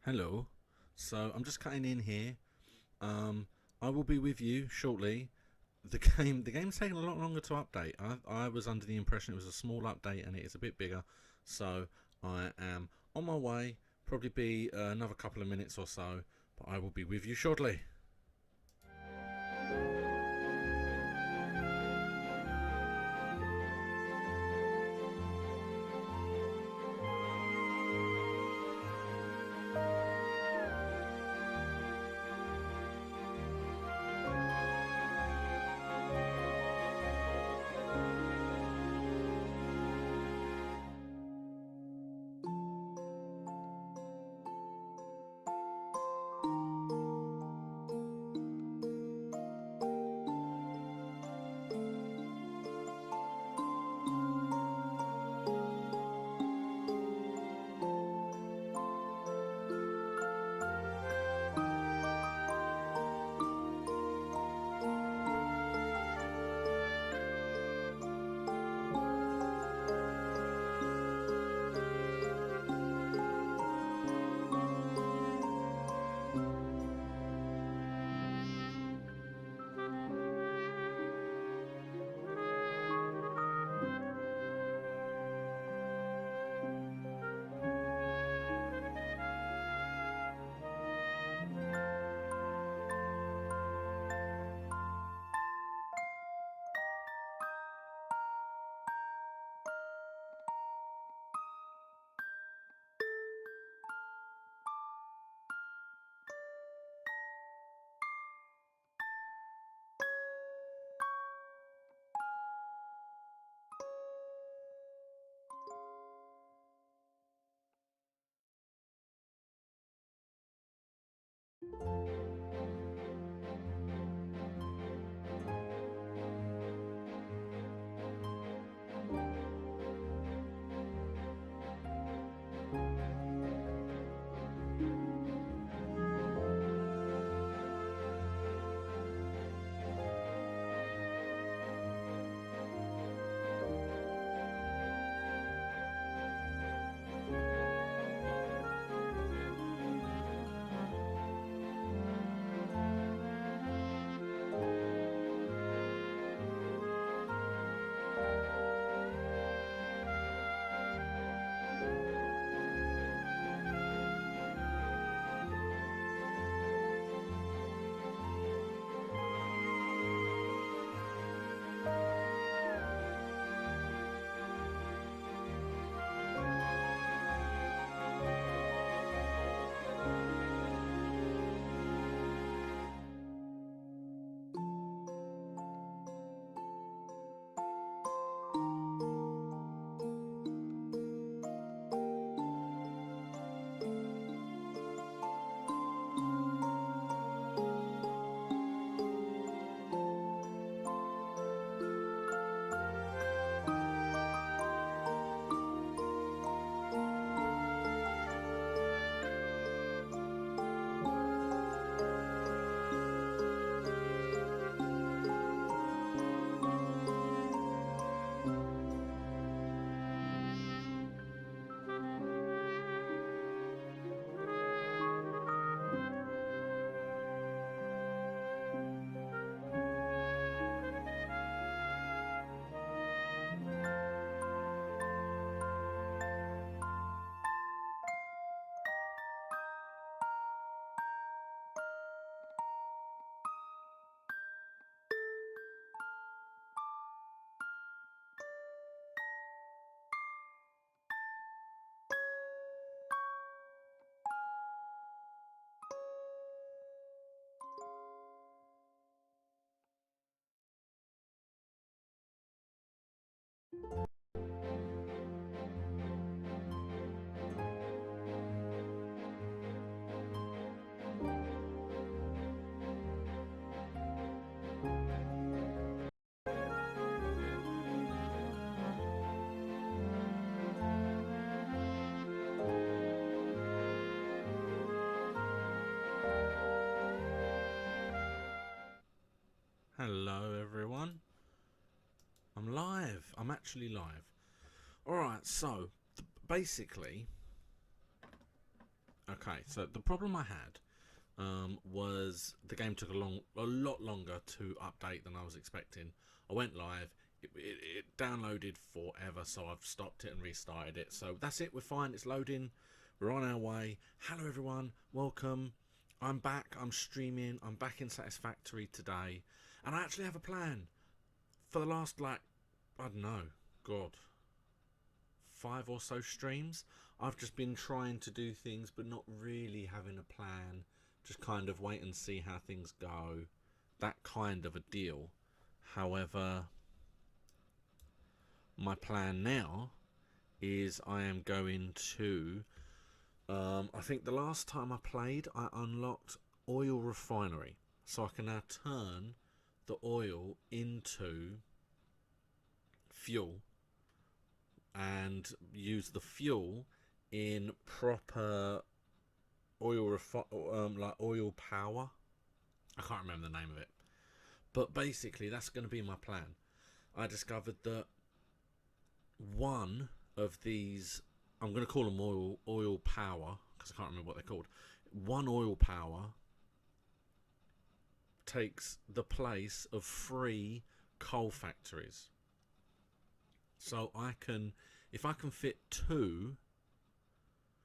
Hello. So I'm just cutting in here. I will be with you shortly. The game's taking a lot longer to update. I was under the impression it was a small update and it is a bit bigger. So I am on my way. Probably be another couple of minutes or so, but I will be with you shortly. actually live. Alright, so basically, okay, so the problem I had was the game took a lot longer to update than I was expecting. I went live, it downloaded forever, so I've stopped it and restarted it. So that's it, we're fine, it's loading, we're on our way. Hello everyone, welcome. I'm back, I'm streaming, I'm back in Satisfactory today, and I actually have a plan. For the last, like, I don't know, God, 5 or so streams, I've just been trying to do things but not really having a plan. Just kind of wait and see how things go. That kind of a deal. However, my plan now is I am going to... I think the last time I played, I unlocked oil refinery. So I can now turn the oil into fuel and use the fuel in proper like oil power. I can't remember the name of it, but basically that's going to be my plan. I discovered that one of these, I'm going to call them oil power because I can't remember what they're called. One oil power takes the place of 3 coal factories. So I can, if I can fit 2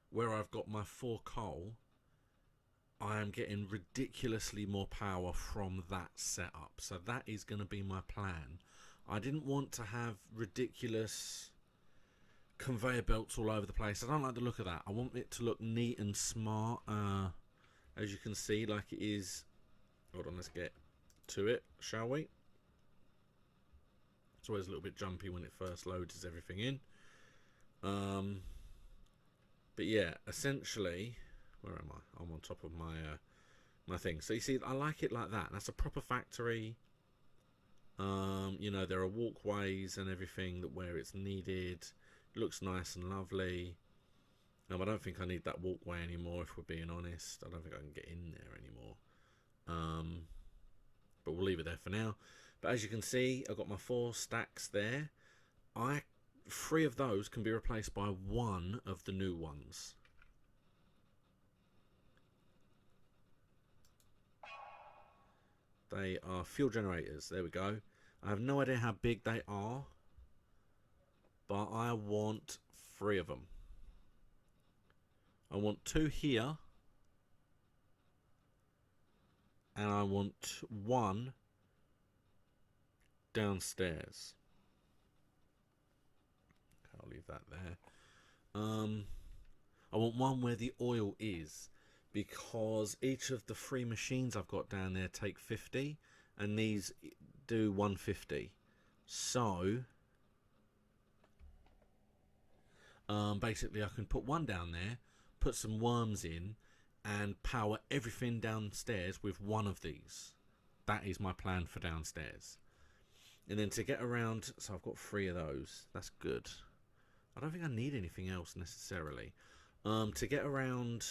where I've got my 4 coal, I am getting ridiculously more power from that setup. So that is going to be my plan. I didn't want to have ridiculous conveyor belts all over the place. I don't like the look of that. I want it to look neat and smart. As you can see, like it is. Hold on, let's get to it, shall we? It's always a little bit jumpy when it first loads everything in. But yeah, essentially, where am I? I'm on top of my my thing. So you see, I like it like that. That's a proper factory. You know, there are walkways and everything that where it's needed. It looks nice and lovely. I don't think I need that walkway anymore, if we're being honest. I don't think I can get in there anymore. But we'll leave it there for now. But as you can see, I've got my 4 stacks there. 3 of those can be replaced by 1 of the new ones. They are fuel generators. There we go. I have no idea how big they are, but I want 3 of them. I want 2 here, and I want 1 downstairs. Okay, I'll leave that there. I want 1 where the oil is, because each of the 3 machines I've got down there take 50, and these do 150. So basically I can put 1 down there, put some worms in, and power everything downstairs with 1 of these. That is my plan for downstairs. And then to get around, so I've got 3 of those. That's good. I don't think I need anything else necessarily. To get around,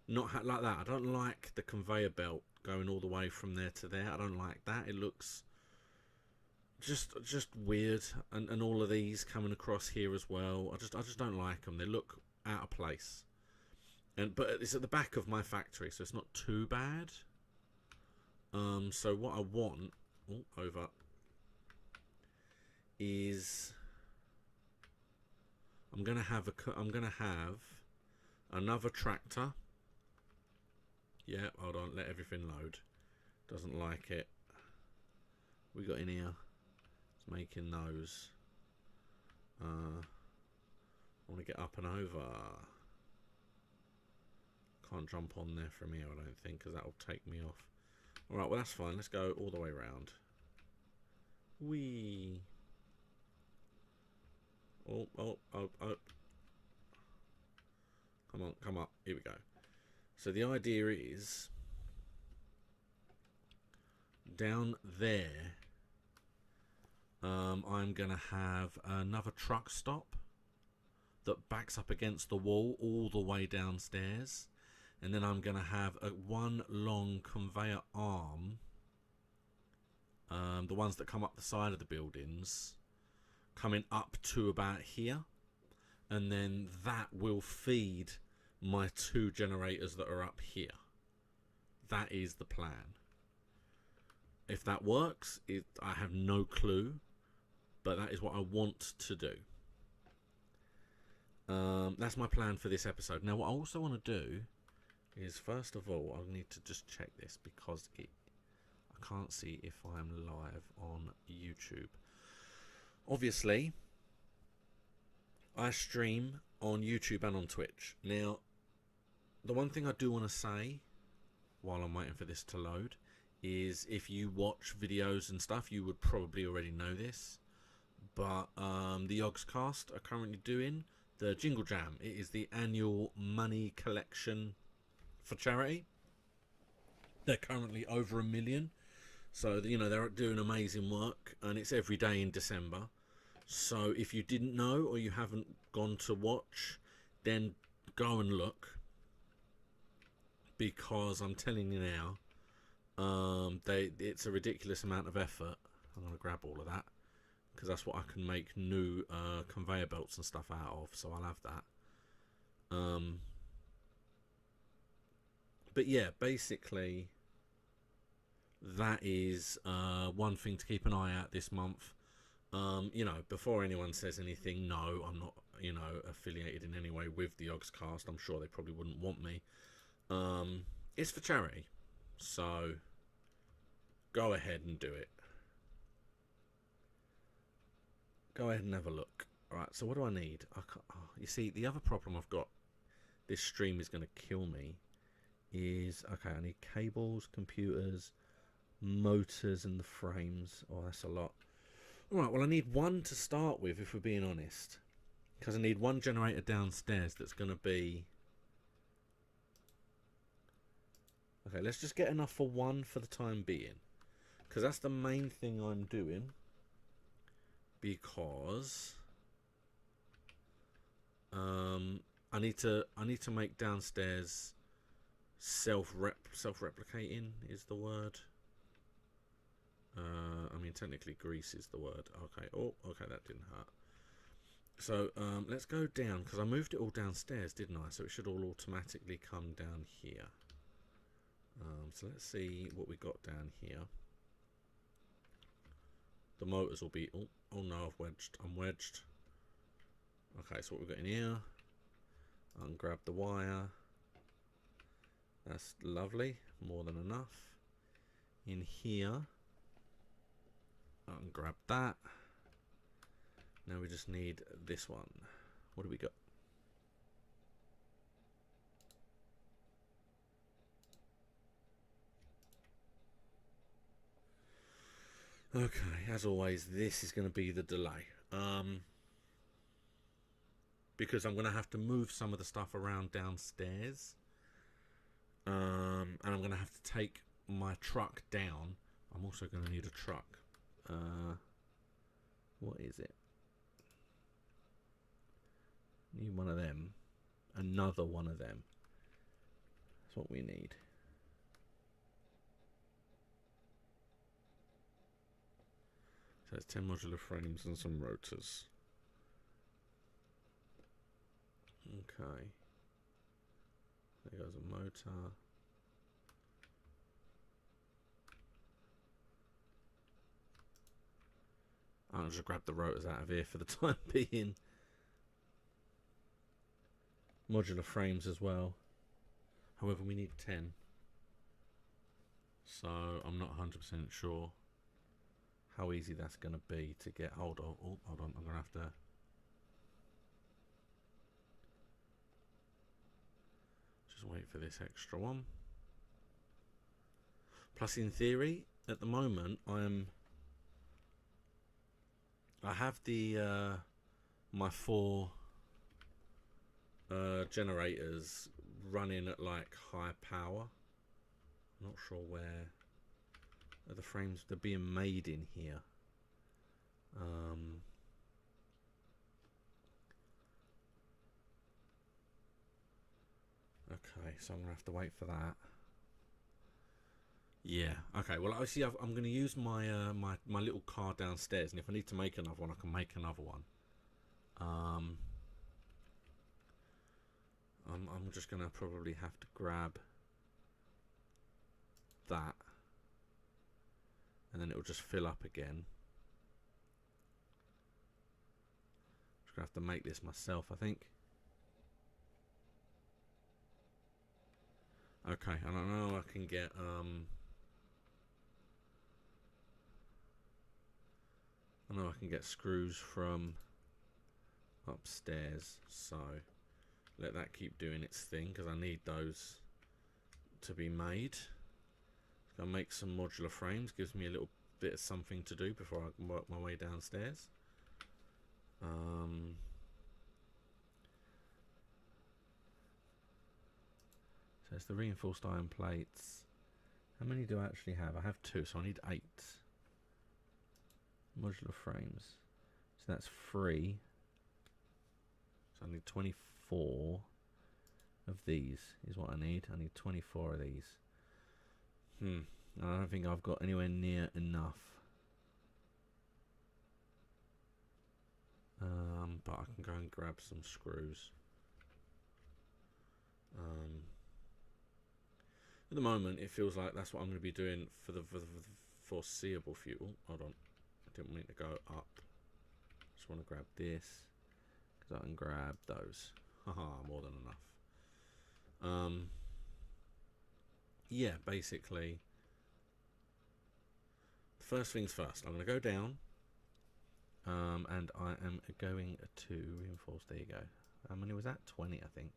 not like that. I don't like the conveyor belt going all the way from there to there. I don't like that. It looks just weird. And all of these coming across here as well. I just don't like them. They look out of place. But it's at the back of my factory, so it's not too bad. So what I want over is I'm gonna have another tractor. Yeah, hold on, let everything load. Doesn't like it. We got in here. It's making those. I want to get up and over. Can't jump on there from here, I don't think, because that'll take me off. Alright, well that's fine. Let's go all the way around. Whee! Oh. Come on, come up. Here we go. So the idea is down there I'm going to have another truck stop that backs up against the wall all the way downstairs. And then I'm going to have one long conveyor arm, the ones that come up the side of the buildings, coming up to about here, and then that will feed my 2 generators that are up here. That is the plan. If that works, I have no clue, but that is what I want to do. That's my plan for this episode. Now, what I also want to do is, first of all, I need to just check this because I can't see if I'm live on YouTube. Obviously, I stream on YouTube and on Twitch. Now, the one thing I do want to say while I'm waiting for this to load is, if you watch videos and stuff, you would probably already know this, but the Yogscast are currently doing the Jingle Jam. It is the annual money collection for charity. They're currently over 1 million, so you know they're doing amazing work, and it's every day in December. So if you didn't know or you haven't gone to watch, then go and look, because I'm telling you now, it's a ridiculous amount of effort. I'm going to grab all of that because that's what I can make new conveyor belts and stuff out of, so I'll have that. But yeah, basically that is one thing to keep an eye out this month. You know, before anyone says anything, no, I'm not, you know, affiliated in any way with the Yogscast. I'm sure they probably wouldn't want me. It's for charity, so go ahead and do it. Go ahead and have a look. Alright, so what do I need? You see, the other problem I've got, this stream is going to kill me, is, okay, I need cables, computers, motors, and the frames. Oh, that's a lot. Alright, well, I need one to start with, if we're being honest, because I need one generator downstairs that's going to be... Okay, let's just get enough for one for the time being, because that's the main thing I'm doing, because I need to make downstairs self-replicating is the word. I mean, technically grease is the word. Okay. Oh, okay, that didn't hurt. So let's go down, because I moved it all downstairs, didn't I? So it should all automatically come down here. So let's see what we got down here. The motors will be... Oh no, I'm wedged. Okay, so what we've got in here. I can grab the wire. That's lovely. More than enough. In here, I can grab that. Now we just need this one. What do we got? Okay, as always, this is going to be the delay. Because I'm going to have to move some of the stuff around downstairs. And I'm going to have to take my truck down. I'm also going to need a truck. What is it? Need one of them. Another one of them. That's what we need. So it's 10 modular frames and some rotors. Okay. There goes a motor. I'll just grab the rotors out of here for the time being. Modular frames as well. However, we need 10. So I'm not 100% sure how easy that's going to be to get hold of. Oh, hold on, I'm going to have to... just wait for this extra one. Plus, in theory, at the moment, I have the my 4 generators running at like high power. I'm not sure where are the frames. They're being made in here. Okay, so I'm gonna have to wait for that. Yeah. Okay. Well, I see. I'm going to use my little car downstairs, and if I need to make another one, I can make another one. Um, I'm just going to probably have to grab that, and then it will just fill up again. Just going to have to make this myself, I think. Okay. I don't know. I can get I know I can get screws from upstairs, so let that keep doing its thing because I need those to be made. I'll make some modular frames, gives me a little bit of something to do before I can work my way downstairs. So it's the reinforced iron plates. How many do I actually have? I have 2, so I need 8 modular frames. So that's 3. So I need 24 of these is what I need. I need 24 of these. I don't think I've got anywhere near enough. But I can go and grab some screws. At the moment, it feels like that's what I'm going to be doing for the foreseeable future. Hold on. I didn't mean to go up. Just want to grab this. Because I can grab those. Haha, more than enough. Yeah, basically. First things first. I'm going to go down. And I am going to reinforce. There you go. How many was that? 20, I think.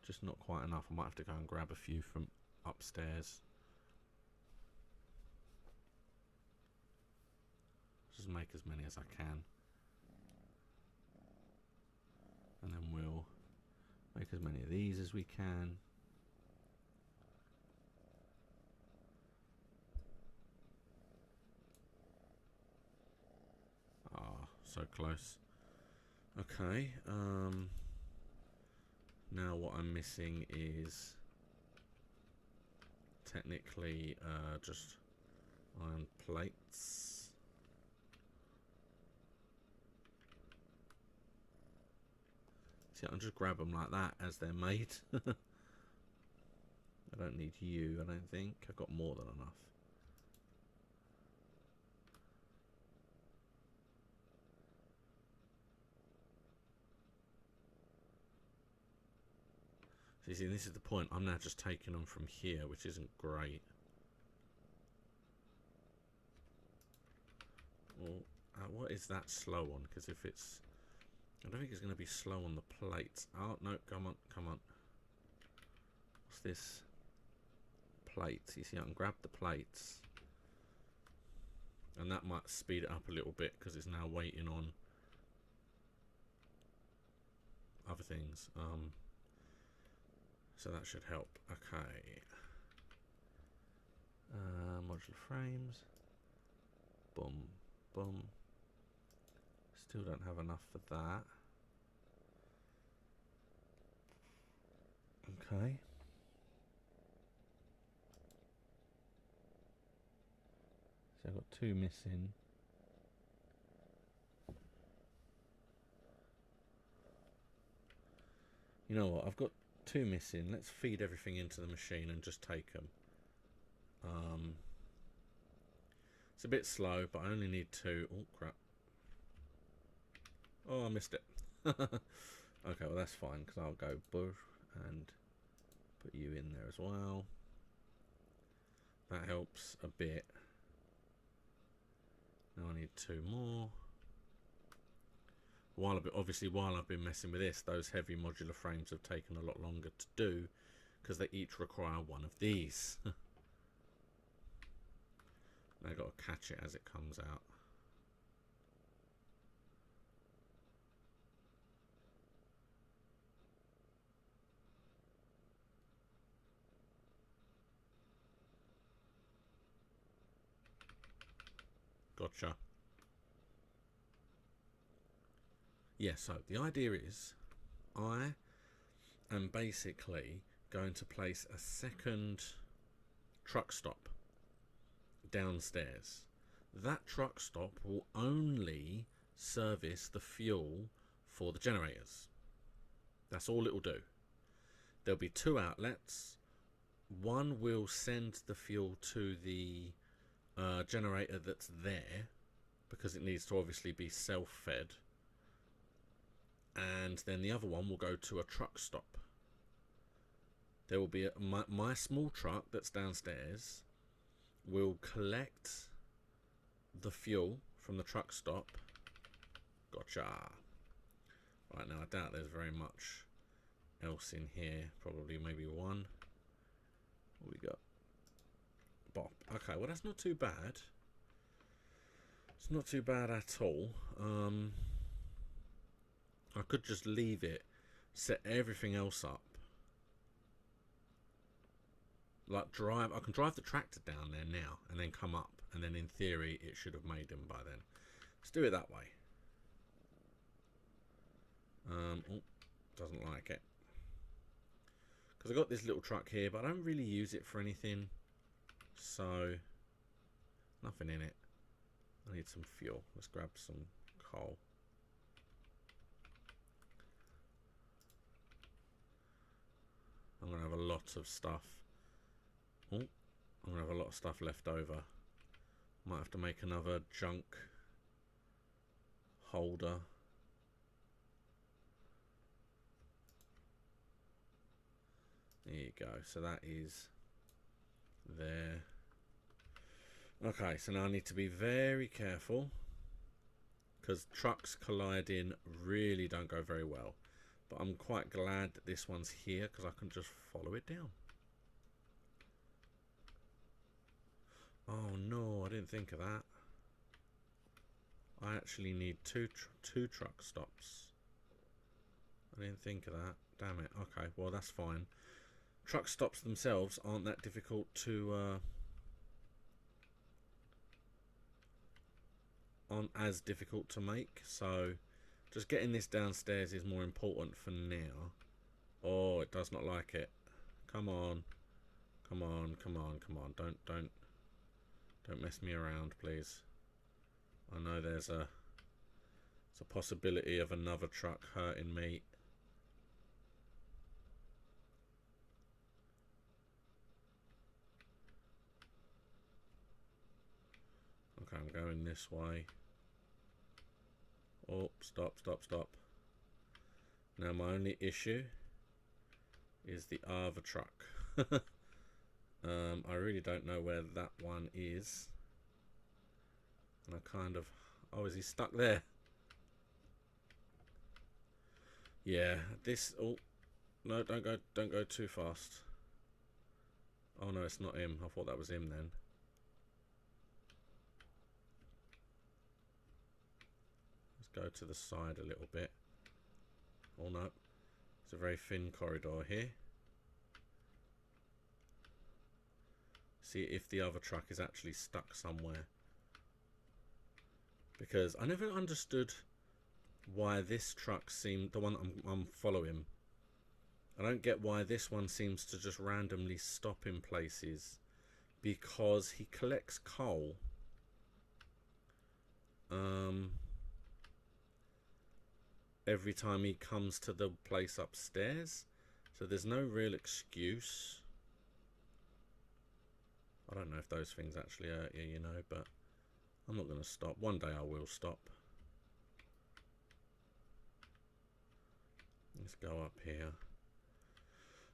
Just not quite enough. I might have to go and grab a few from upstairs. Just make as many as I can. And then we'll make as many of these as we can. Ah, so close. Okay, now what I'm missing is technically just iron plates. See, I can just grab them like that as they're made. I don't need you, I don't think. I've got more than enough. So you see, this is the point. I'm now just taking them from here, which isn't great. Well, what is that slow on? Because if it's... I don't think it's going to be slow on the plates. Oh, no, come on, come on. What's this? Plates. You see, I can grab the plates. And that might speed it up a little bit because it's now waiting on other things. So that should help. Okay. Modular frames. Boom, boom. Still don't have enough for that. Okay. So I've got 2 missing. You know what? I've got 2 missing. Let's feed everything into the machine and just take them. It's a bit slow, but I only need 2. Oh, crap. Oh, I missed it. Okay, well, that's fine, because I'll go bush and put you in there as well. That helps a bit. Now I need 2 more. Obviously, while I've been messing with this, those heavy modular frames have taken a lot longer to do because they each require 1 of these. Now I've got to catch it as it comes out. Gotcha. Yeah, so the idea is I am basically going to place a second truck stop downstairs. That truck stop will only service the fuel for the generators. That's all it will do. There'll be 2 outlets. One will send the fuel to the generator that's there, because it needs to obviously be self-fed. And then the other one will go to a truck stop. There will be my small truck that's downstairs will collect the fuel from the truck stop. Gotcha. Right, now I doubt there's very much else in here. Probably maybe one. What we got? Bop. Okay, well that's not too bad. It's not too bad at all. I could just leave it, set everything else up. Like drive, I can drive the tractor down there now and then come up, and then in theory it should have made them by then. Let's do it that way. Oh, doesn't like it. Because I got this little truck here, but I don't really use it for anything. So, nothing in it. I need some fuel. Let's grab some coal. I'm going to have a lot of stuff. Oh, I'm going to have a lot of stuff left over. Might have to make another junk holder. There you go. So that is there. Okay, so now I need to be very careful, because trucks colliding really don't go very well. But I'm quite glad that this one's here, because I can just follow it down. Oh no, I didn't think of that. I actually need two truck stops. I didn't think of that. Damn it. Okay, well that's fine. Truck stops themselves aren't that difficult to... aren't as difficult to make, so just getting this downstairs is more important for now. Oh, it does not like it. Come on. Come on, come on, come on. Don't mess me around, please. I know there's a possibility of another truck hurting me. Okay, I'm going this way. Oh, stop. Now my only issue is the other truck. I really don't know where that one is. And I kind of... Oh, is he stuck there? Yeah, this... Oh, no, don't go too fast. Oh no, it's not him. I thought that was him then. Go to the side a little bit. Oh no, it's a very thin corridor here. See if the other truck is actually stuck somewhere, because I never understood why this truck seemed, the one I'm following, I don't get why this one seems to just randomly stop in places, because he collects coal. Every time he comes to the place upstairs, so there's no real excuse. I don't know if those things actually hurt you, you know, but I'm not going to stop. One day I will stop. Let's go up here.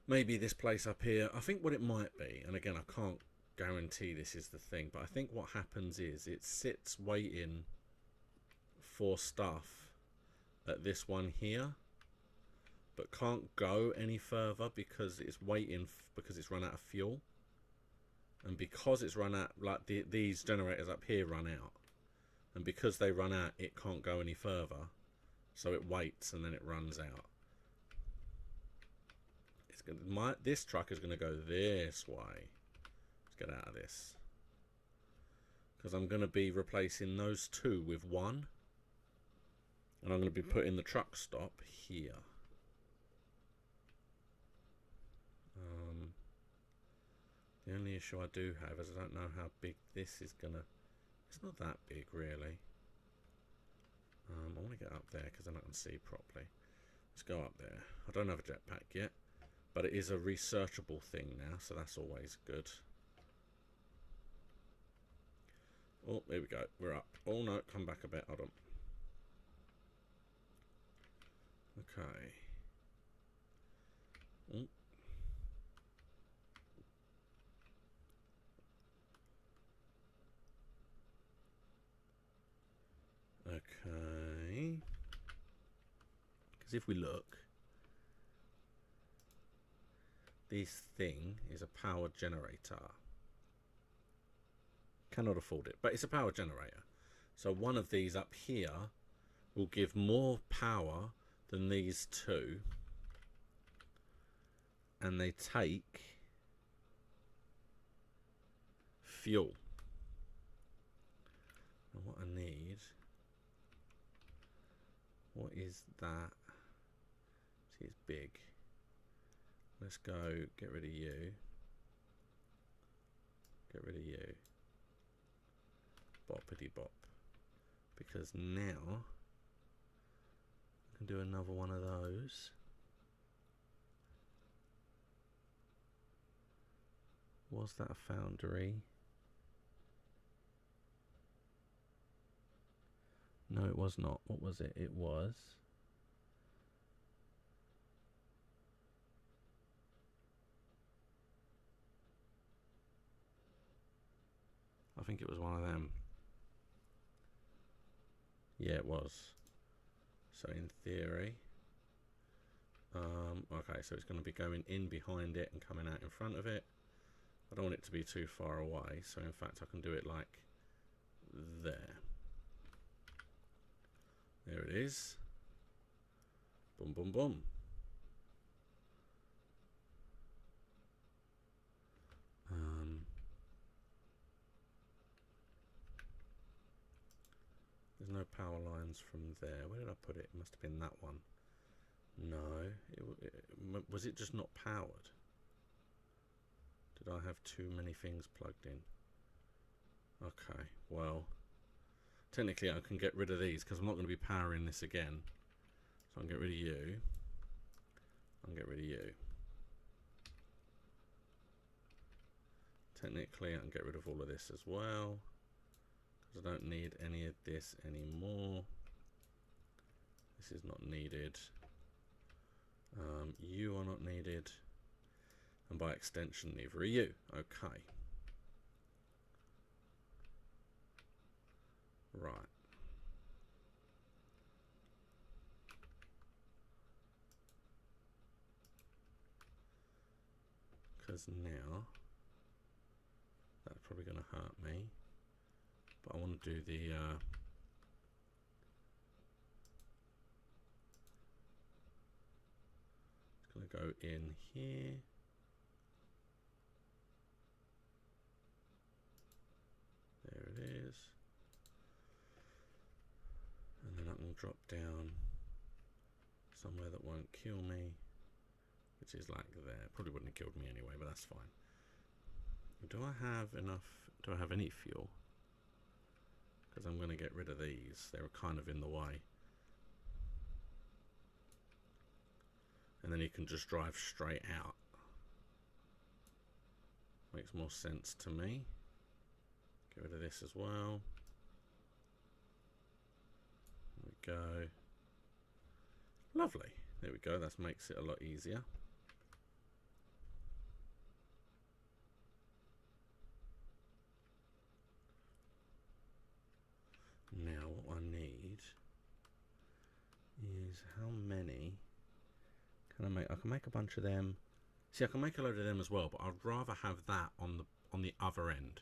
Maybe this place up here, I think what it might be, and again I can't guarantee this is the thing, but I think what happens is it sits waiting for stuff at this one here, but can't go any further because it's waiting, because it's run out of fuel, and because it's run out, like these generators up here run out, and because they run out it can't go any further, so it waits and then it runs out. It's gonna, this truck is going to go this way. Let's get out of this, because I'm going to be replacing those two with one. And I'm going to be putting the truck stop here. The only issue I do have is I don't know how big this is gonna. It's not that big, really. I want to get up there because then I can see properly. Let's go up there. I don't have a jetpack yet, but it is a researchable thing now, so that's always good. Oh, there we go. We're up. Oh no, come back a bit. Hold on. Okay. Oh. Okay. Because if we look, this thing is a power generator. Cannot afford it, but it's a power generator. So one of these up here will give more power than these two. And they take fuel. And what I need... What is that? See, it's big. Let's go get rid of you. Get rid of you. Boppity bop. Because now I can do another one of those. Was that a foundry? No, it was not. What was it? It was... I think it was one of them. Yeah, it was. So in theory... okay, so it's going to be going in behind it and coming out in front of it. I don't want it to be too far away, so in fact I can do it like there. There it is. Boom, boom, boom. There's no power lines from there. Where did I put it? It must have been that one. No. Was it just not powered? Did I have too many things plugged in? Okay, well, technically I can get rid of these because I'm not going to be powering this again. So I can get rid of you. I can get rid of you. Technically I can get rid of all of this as well, because I don't need any of this anymore. This is not needed. You are not needed. And by extension, neither are you. Okay. Right. Because now, that's probably going to hurt me. But I want to do the... it's going to go in here. There it is. And then I can drop down somewhere that won't kill me, which is like there. Probably wouldn't have killed me anyway, but that's fine. Do I have enough? Do I have any fuel? Because I'm going to get rid of these. They're kind of in the way. And then you can just drive straight out. Makes more sense to me. Get rid of this as well. There we go. Lovely. There we go. That makes it a lot easier. Now what I need is how many can I make? I can make a bunch of them. See, I can make a load of them as well, but I'd rather have that on the other end.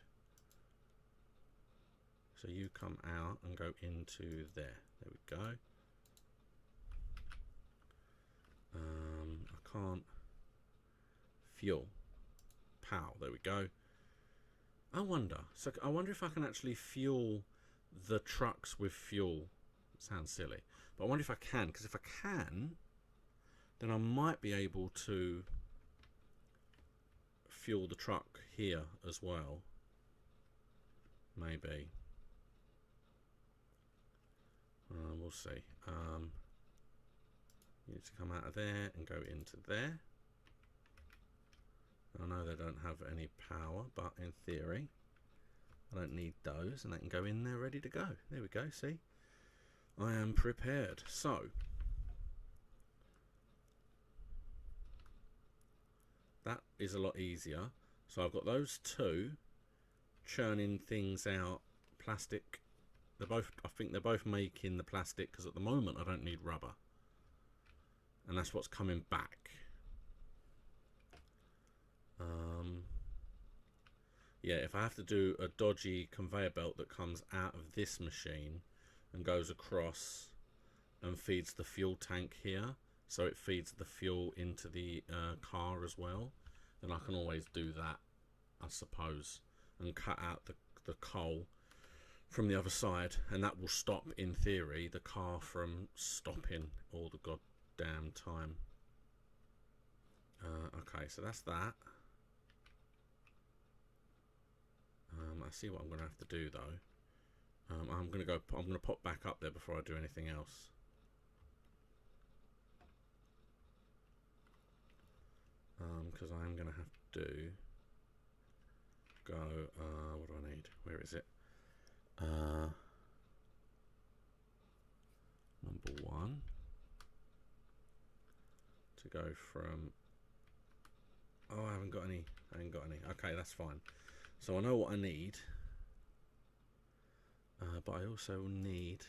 So you come out and go into there. There we go. I can't fuel. Pow. There we go. I wonder. So I wonder if I can actually fuel the trucks with fuel. It sounds silly, but I wonder if I can. Because if I can, then I might be able to fuel the truck here as well. Maybe. We'll see. You need to come out of there and go into there. I know they don't have any power, but in theory I don't need those, and they can go in there ready to go. There we go, see? I am prepared. So that is a lot easier. So I've got those two churning things out. Plastic. They're both, I think they're both making the plastic, because at the moment I don't need rubber, and that's what's coming back. Yeah, if I have to do a dodgy conveyor belt that comes out of this machine and goes across and feeds the fuel tank here, so it feeds the fuel into the car as well, then I can always do that, I suppose, and cut out the coal from the other side, and that will stop, in theory, the car from stopping all the goddamn time. Okay, so that's that. I see what I'm going to have to do though. I'm going to pop back up there before I do anything else. Because I'm going to have to go, what do I need? Where is it? Number 1 to go from, oh, I haven't got any. Okay, that's fine. So I know what I need, but I also need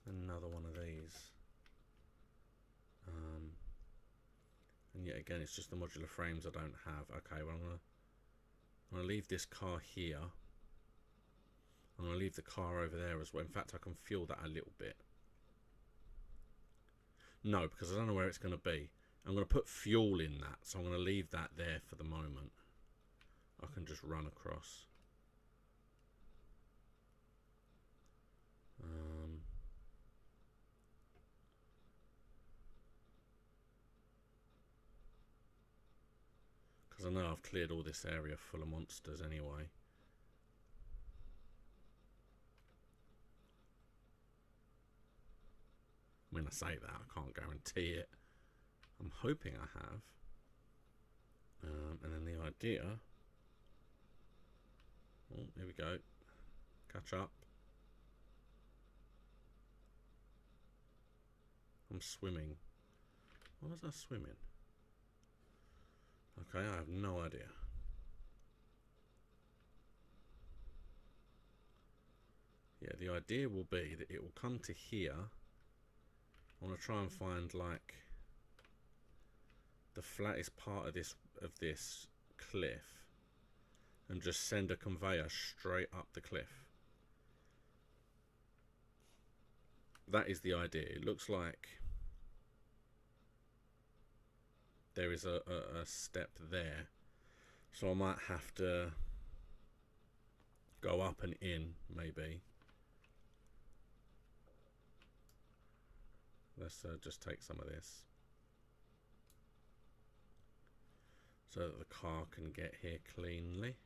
another one of these. And yet again, it's just the modular frames I don't have. Okay, well, I'm gonna leave this car here. I'm gonna leave the car over there as well. In fact, I can fuel that a little bit. No, because I don't know where it's gonna be. I'm gonna put fuel in that, so I'm gonna leave that there for the moment. I can just run across. Because I know I've cleared all this area full of monsters anyway. I mean, I say that, I can't guarantee it. I'm hoping I have. And then the idea... Oh, here we go. Catch up. I'm swimming. Why was I swimming? Okay, I have no idea. Yeah, the idea will be that it will come to here. I want to try and find like the flattest part of this cliff and just send a conveyor straight up the cliff. That is the idea. It looks like there is a step there, so I might have to go up and in, maybe. Let's just take some of this so that the car can get here cleanly,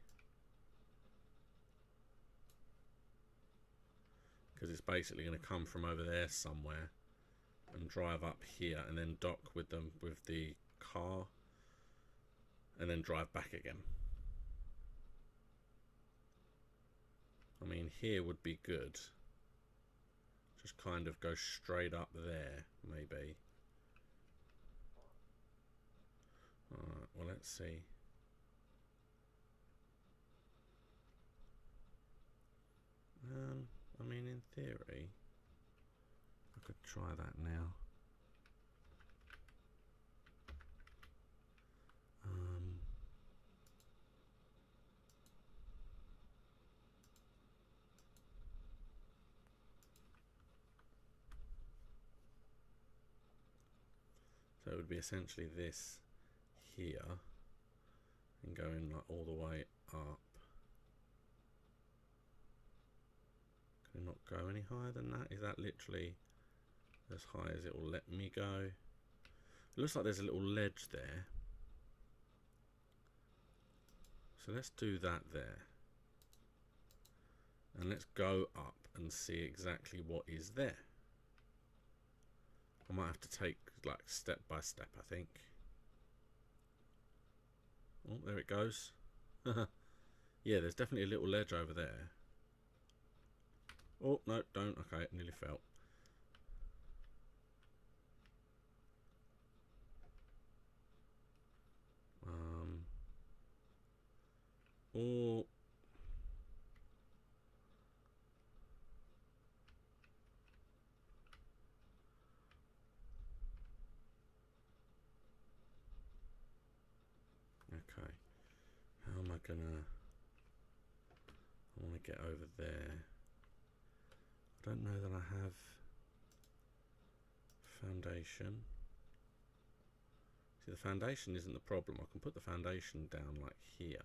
because it's basically going to come from over there somewhere and drive up here and then dock with them with the car and then drive back again. I mean, here would be good. Just kind of go straight up there, maybe. Alright, well, let's see. I mean, in theory, I could try that now. So it would be essentially this here and going like all the way up. Can it not go any higher than that? Is that literally as high as it will let me go? It looks like there's a little ledge there. So let's do that there. And let's go up and see exactly what is there. I might have to take like step by step, I think. Oh, there it goes. Yeah, there's definitely a little ledge over there. Oh, no, don't. Okay, it nearly fell. Oh. Okay. How am I gonna... I want to get over there. I don't know that I have foundation. See, the foundation isn't the problem. I can put the foundation down like here.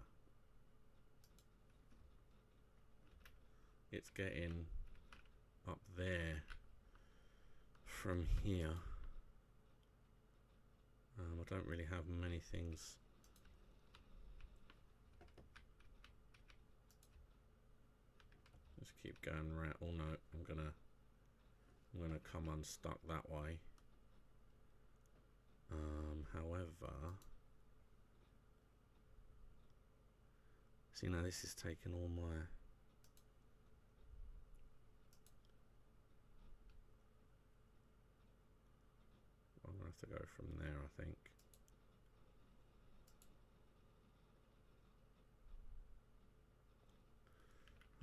It's getting up there from here. I don't really have many things. Just keep going right. Oh no, I'm gonna come unstuck that way. However, see, now this is taking all my... I'm gonna have to go from there, I think.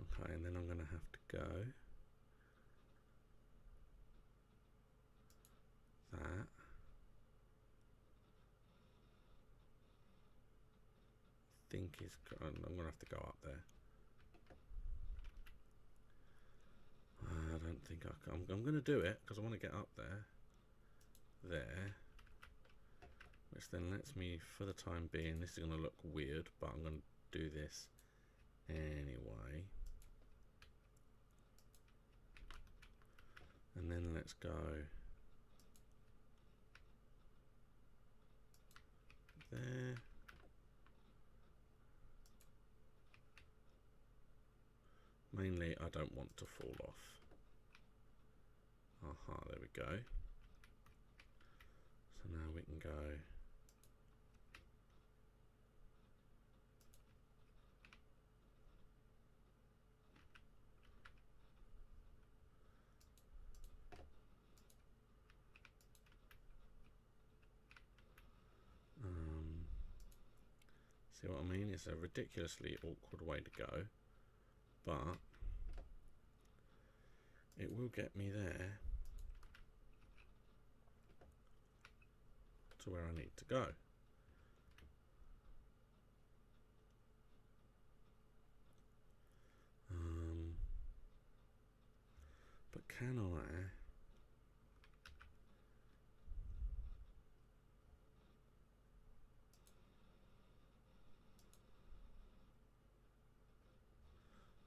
Okay, and then I'm gonna have to go that. I think is... I'm gonna have to go up there. I don't think I can. I'm going to do it because I want to get up there. There. Which then lets me, for the time being, this is going to look weird, but I'm going to do this anyway. And then let's go there. Mainly, I don't want to fall off. Aha, there we go. So now we can go see what I mean? It's a ridiculously awkward way to go, but it will get me there to where I need to go. But can I...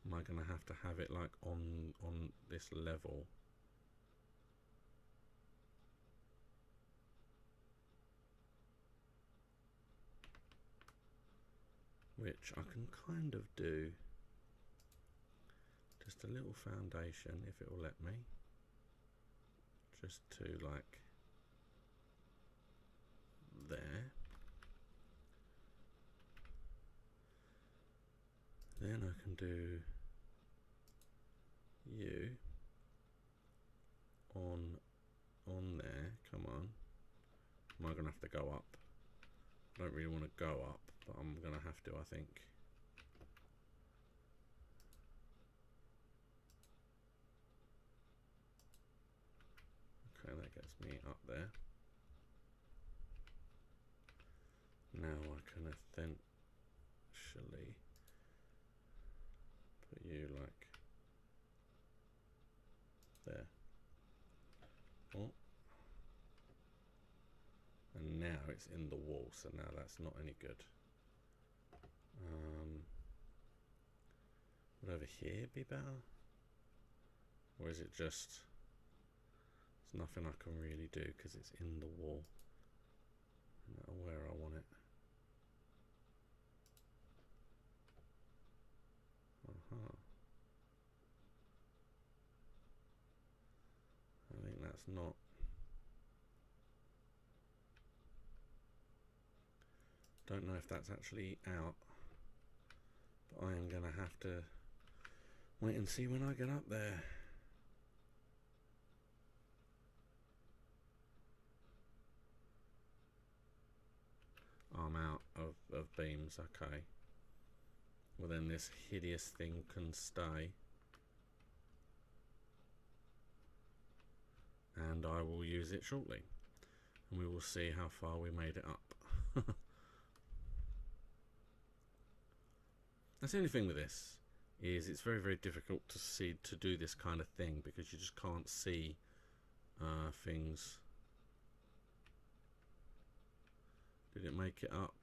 Am I going to have it like on this level? Which I can kind of do. Just a little foundation, if it will let me. Just to like there. Then I can do you on there. Come on. Am I gonna have to go up? I don't really want to go up, but I'm gonna have to, I think. Okay, that gets me up there. Now I can essentially put you like there. Oh. And now it's in the wall, so now that's not any good. Would over here be better? Or is it just... There's nothing I can really do because it's in the wall. No matter where I want it. that's not. Don't know if that's actually out, but I am going to have to wait and see when I get up there. I'm out of beams, okay. Well then this hideous thing can stay. And I will use it shortly. And we will see how far we made it up. That's the only thing with this, is it's very, very difficult to do this kind of thing, because you just can't see things. Did it make it up?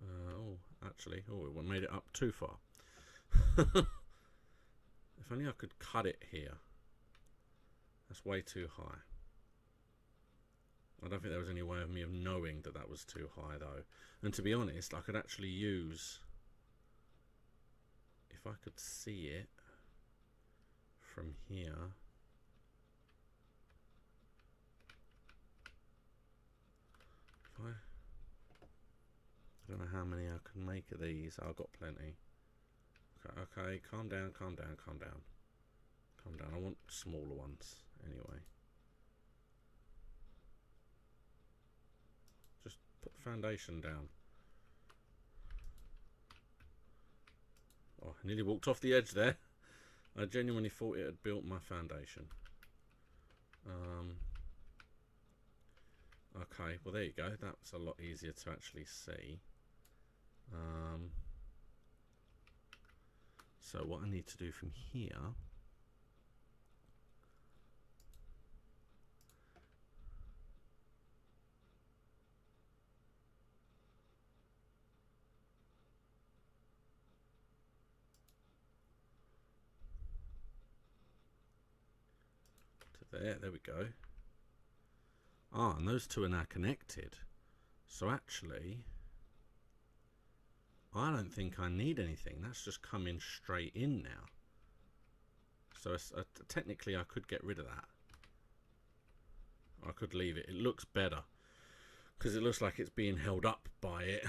Oh, actually, it made it up too far. If only I could cut it here. That's way too high. I don't think there was any way of me knowing that that was too high though. And to be honest, I could actually use, if I could see it from here. I don't know how many I can make of these. I've got plenty. Okay, calm down, calm down, calm down. Calm down. I want smaller ones anyway. Just put the foundation down. Oh, I nearly walked off the edge there. I genuinely thought it had built my foundation. Okay, well there you go. That's a lot easier to actually see. So what I need to do from here to there we go. Ah, and those two are now connected. So actually, I don't think I need anything. That's just coming straight in now. So technically I could get rid of that. I could leave it. It looks better because it looks like it's being held up by it.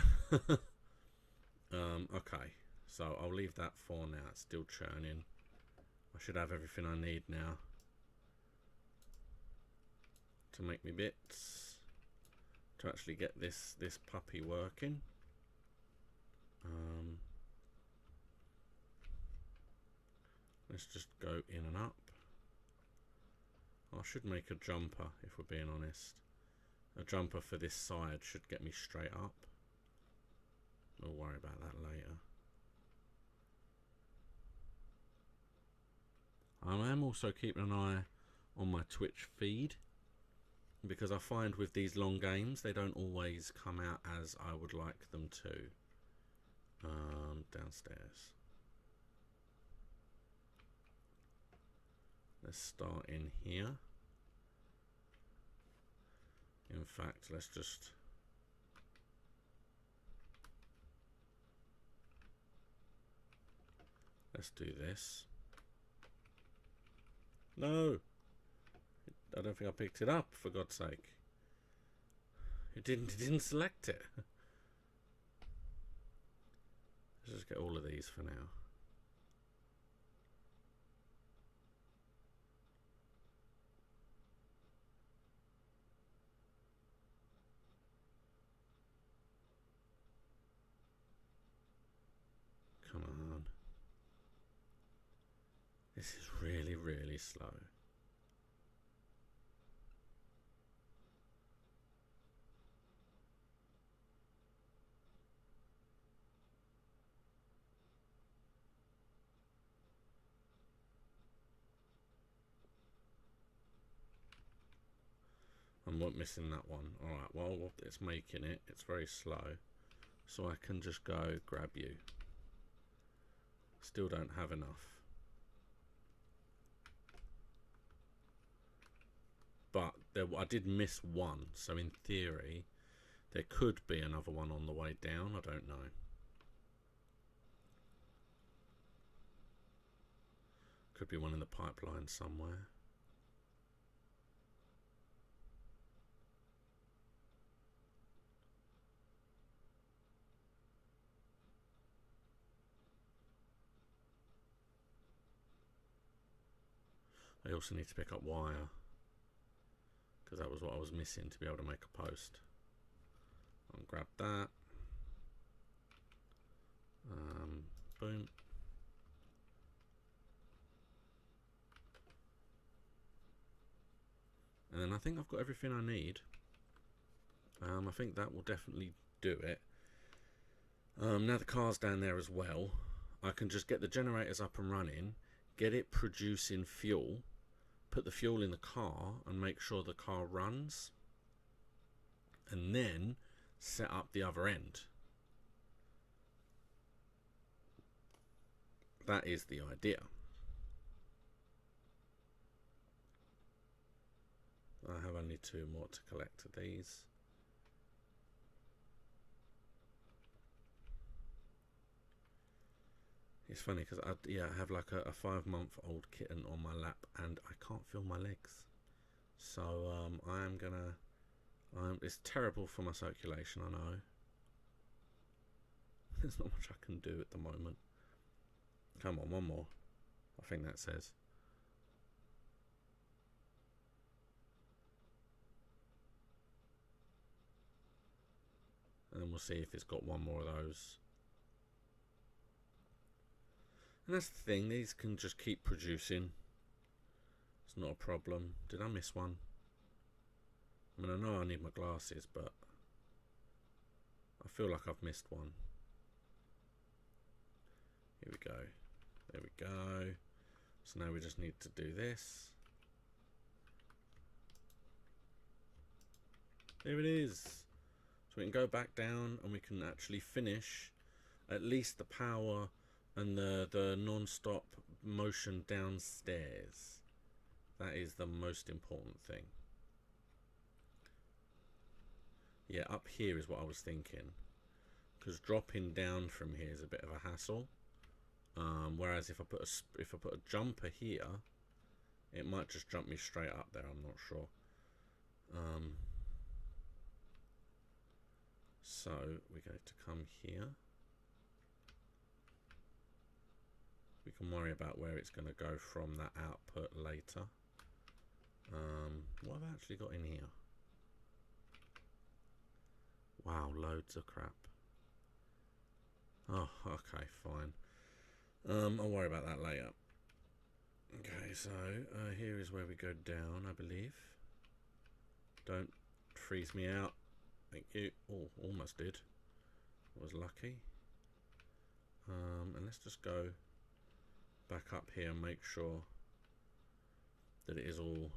Okay, so I'll leave that for now. It's still churning. I should have everything I need now to make me bits to actually get this puppy working. Let's just go in and up. I should make a jumper, if we're being honest. A jumper for this side should get me straight up. We'll worry about that later. I am also keeping an eye on my Twitch feed, because I find with these long games they don't always come out as I would like them to. Downstairs. Let's start in here. In fact, let's do this. No! I don't think I picked it up, for God's sake. It didn't select it. Let's just get all of these for now. Come on. This is really, really slow. I'm not missing that one. Alright, well, it's making it. It's very slow. So I can just go grab you. Still don't have enough. But I did miss one. So in theory, there could be another one on the way down. I don't know. could be one in the pipeline somewhere. I also need to pick up wire, because that was what I was missing to be able to make a post. I'll grab that. Boom. And then I think I've got everything I need. I think that will definitely do it. Now the car's down there as well. I can just get the generators up and running, get it producing fuel, put the fuel in the car and make sure the car runs, and then set up the other end. That is the idea. I have only 2 more to collect of these. It's funny because I have like a 5-month-old kitten on my lap and I can't feel my legs. So I am gonna. It's terrible for my circulation, I know. There's not much I can do at the moment. Come on, one more. I think that says. And then we'll see if it's got one more of those. And that's the thing, these can just keep producing. It's not a problem. Did I miss one? I mean, I know I need my glasses, but I feel like I've missed one. Here we go. There we go. So now we just need to do this. There it is. So we can go back down and we can actually finish at least the power and the non-stop motion downstairs. That is the most important thing. Yeah, up here is what I was thinking, because dropping down from here is a bit of a hassle. Whereas if I put a jumper here, it might just jump me straight up there. I'm not sure. So we're going to come here. We can worry about where it's going to go from that output later. What have I actually got in here? Wow, loads of crap. Oh, okay, fine. I'll worry about that later. Okay, so here is where we go down, I believe. Don't freeze me out. Thank you. Oh, almost did. I was lucky. And let's just go back up here and make sure that it is all.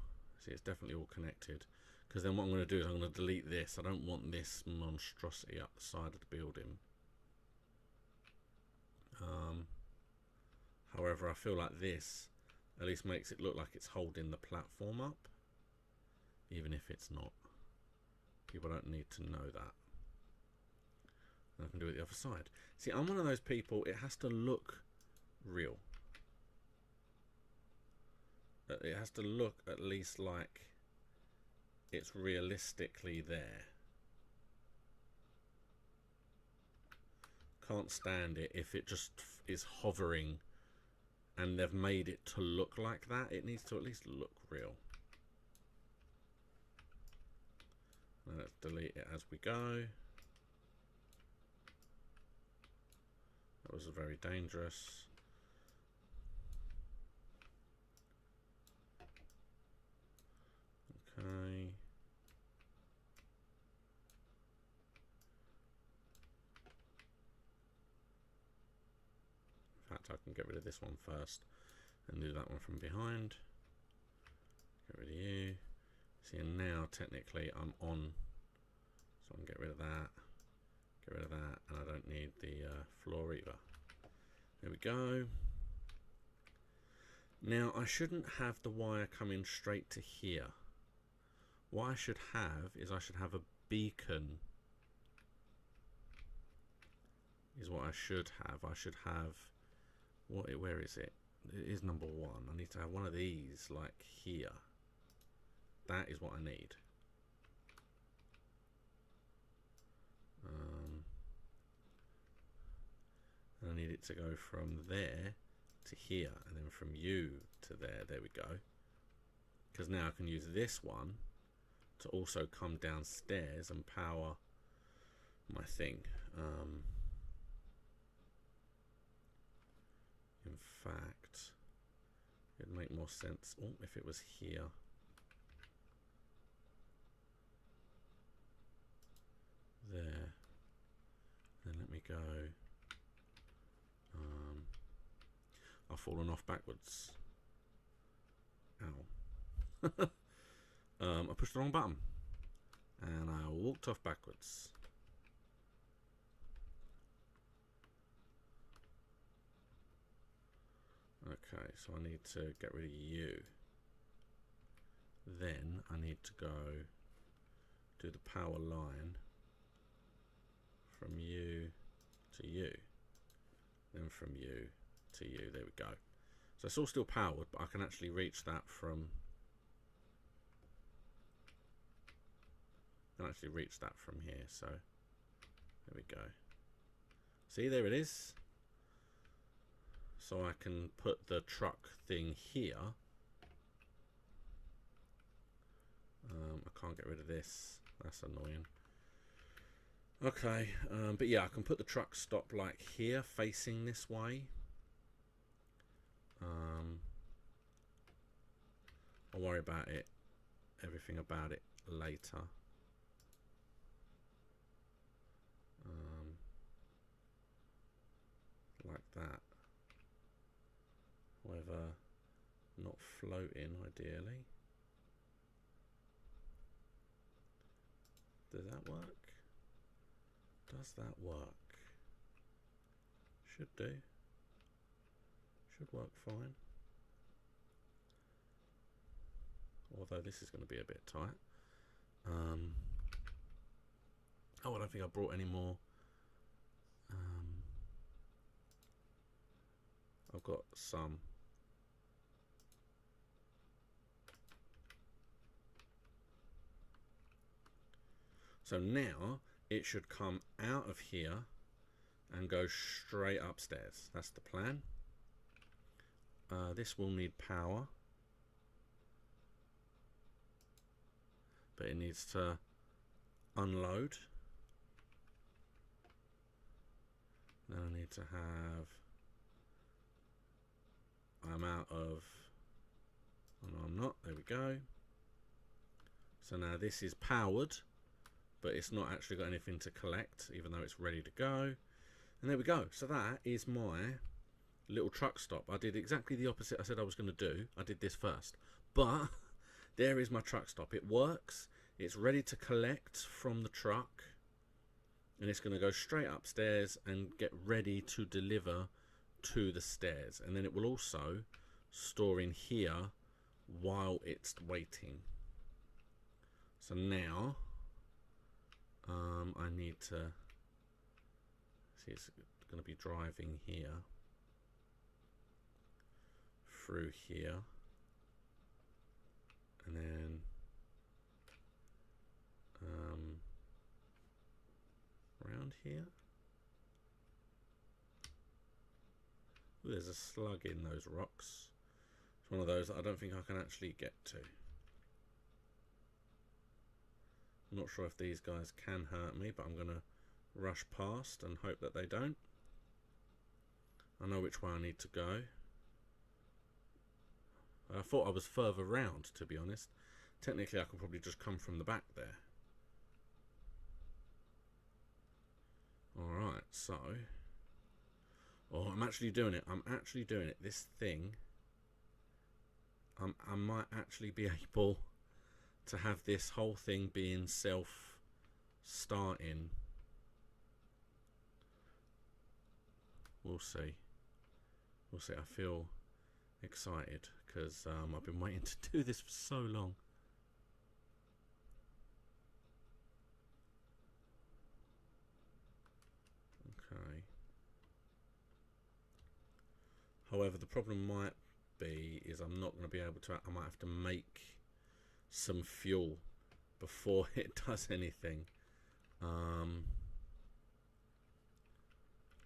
See, it's definitely all connected. Because then what I'm going to do is I'm going to delete this. I don't want this monstrosity up the side of the building. However, I feel like this at least makes it look like it's holding the platform up, even if it's not. People don't need to know that. And I can do it the other side. See, I'm one of those people, it has to look real. It has to look at least like it's realistically there. Can't stand it if it just is hovering and they've made it to look like that. It needs to at least look real. Now let's delete it as we go. That was very dangerous. Okay. In fact, I can get rid of this one first and do that one from behind. Get rid of you. See, and now technically I'm on, so I can get rid of that, get rid of that, and I don't need the floor either. There we go. Now I shouldn't have the wire coming straight to here. What I should have is I should have a beacon. Is what I should have. I should have, where is it? it is number 1. I need to have one of these like here. That is what I need. And I need it to go from there to here, and then from you to there. There we go. Because now I can use this one to also come downstairs and power my thing. In fact, it'd make more sense if it was here. There. Then let me go. I've fallen off backwards. Ow. I pushed the wrong button. And I walked off backwards. Okay, so I need to get rid of you. Then I need to go do the power line from you to you. Then from you to you. There we go. So it's all still powered, but I can actually reach that from... here. So there we go. See, there it is. So I can put the truck thing here. I can't get rid of this. That's annoying. Okay, but yeah, I can put the truck stop like here, facing this way. I'll worry about it, everything about it later. Like that. However, not floating ideally. Does that work? Does that work? Should do. Should work fine. Although this is going to be a bit tight. Oh, I don't think I brought any more. I've got some. So now it should come out of here and go straight upstairs. That's the plan. This will need power, but it needs to unload. Then I need to have... I'm out of... Oh, no, I'm not. There we go. So now this is powered, but it's not actually got anything to collect, even though it's ready to go. And there we go. So that is my little truck stop. I did exactly the opposite I said I was going to do. I did this first. But there is my truck stop. It works. It's ready to collect from the truck. And it's going to go straight upstairs and get ready to deliver to the stairs. And then it will also store in here while it's waiting. So now... I need to see, it's going to be driving here through here and then around here. Ooh, there's a slug in those rocks. It's one of those that I don't think I can actually get to. I'm not sure if these guys can hurt me, but I'm going to rush past and hope that they don't. I know which way I need to go. I thought I was further round, to be honest. Technically, I could probably just come from the back there. Alright, so... Oh, I'm actually doing it. I'm actually doing it. This thing... I might actually be able... to have this whole thing being self-starting. We'll see. We'll see. I feel excited because I've been waiting to do this for so long. Okay. However, the problem might be is I'm not going to be able to. I might have to make some fuel before it does anything.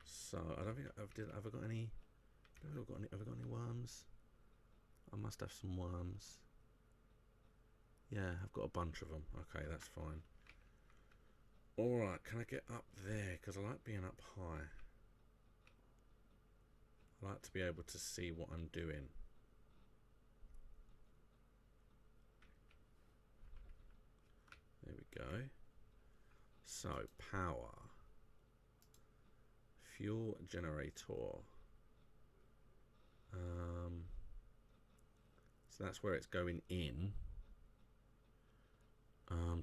So I don't think have I got any. Have I got any worms? I must have some worms. Yeah, I've got a bunch of them. Okay, that's fine. Alright, can I get up there? Because I like being up high. I like to be able to see what I'm doing. There we go. So, power. Fuel generator. So that's where it's going in.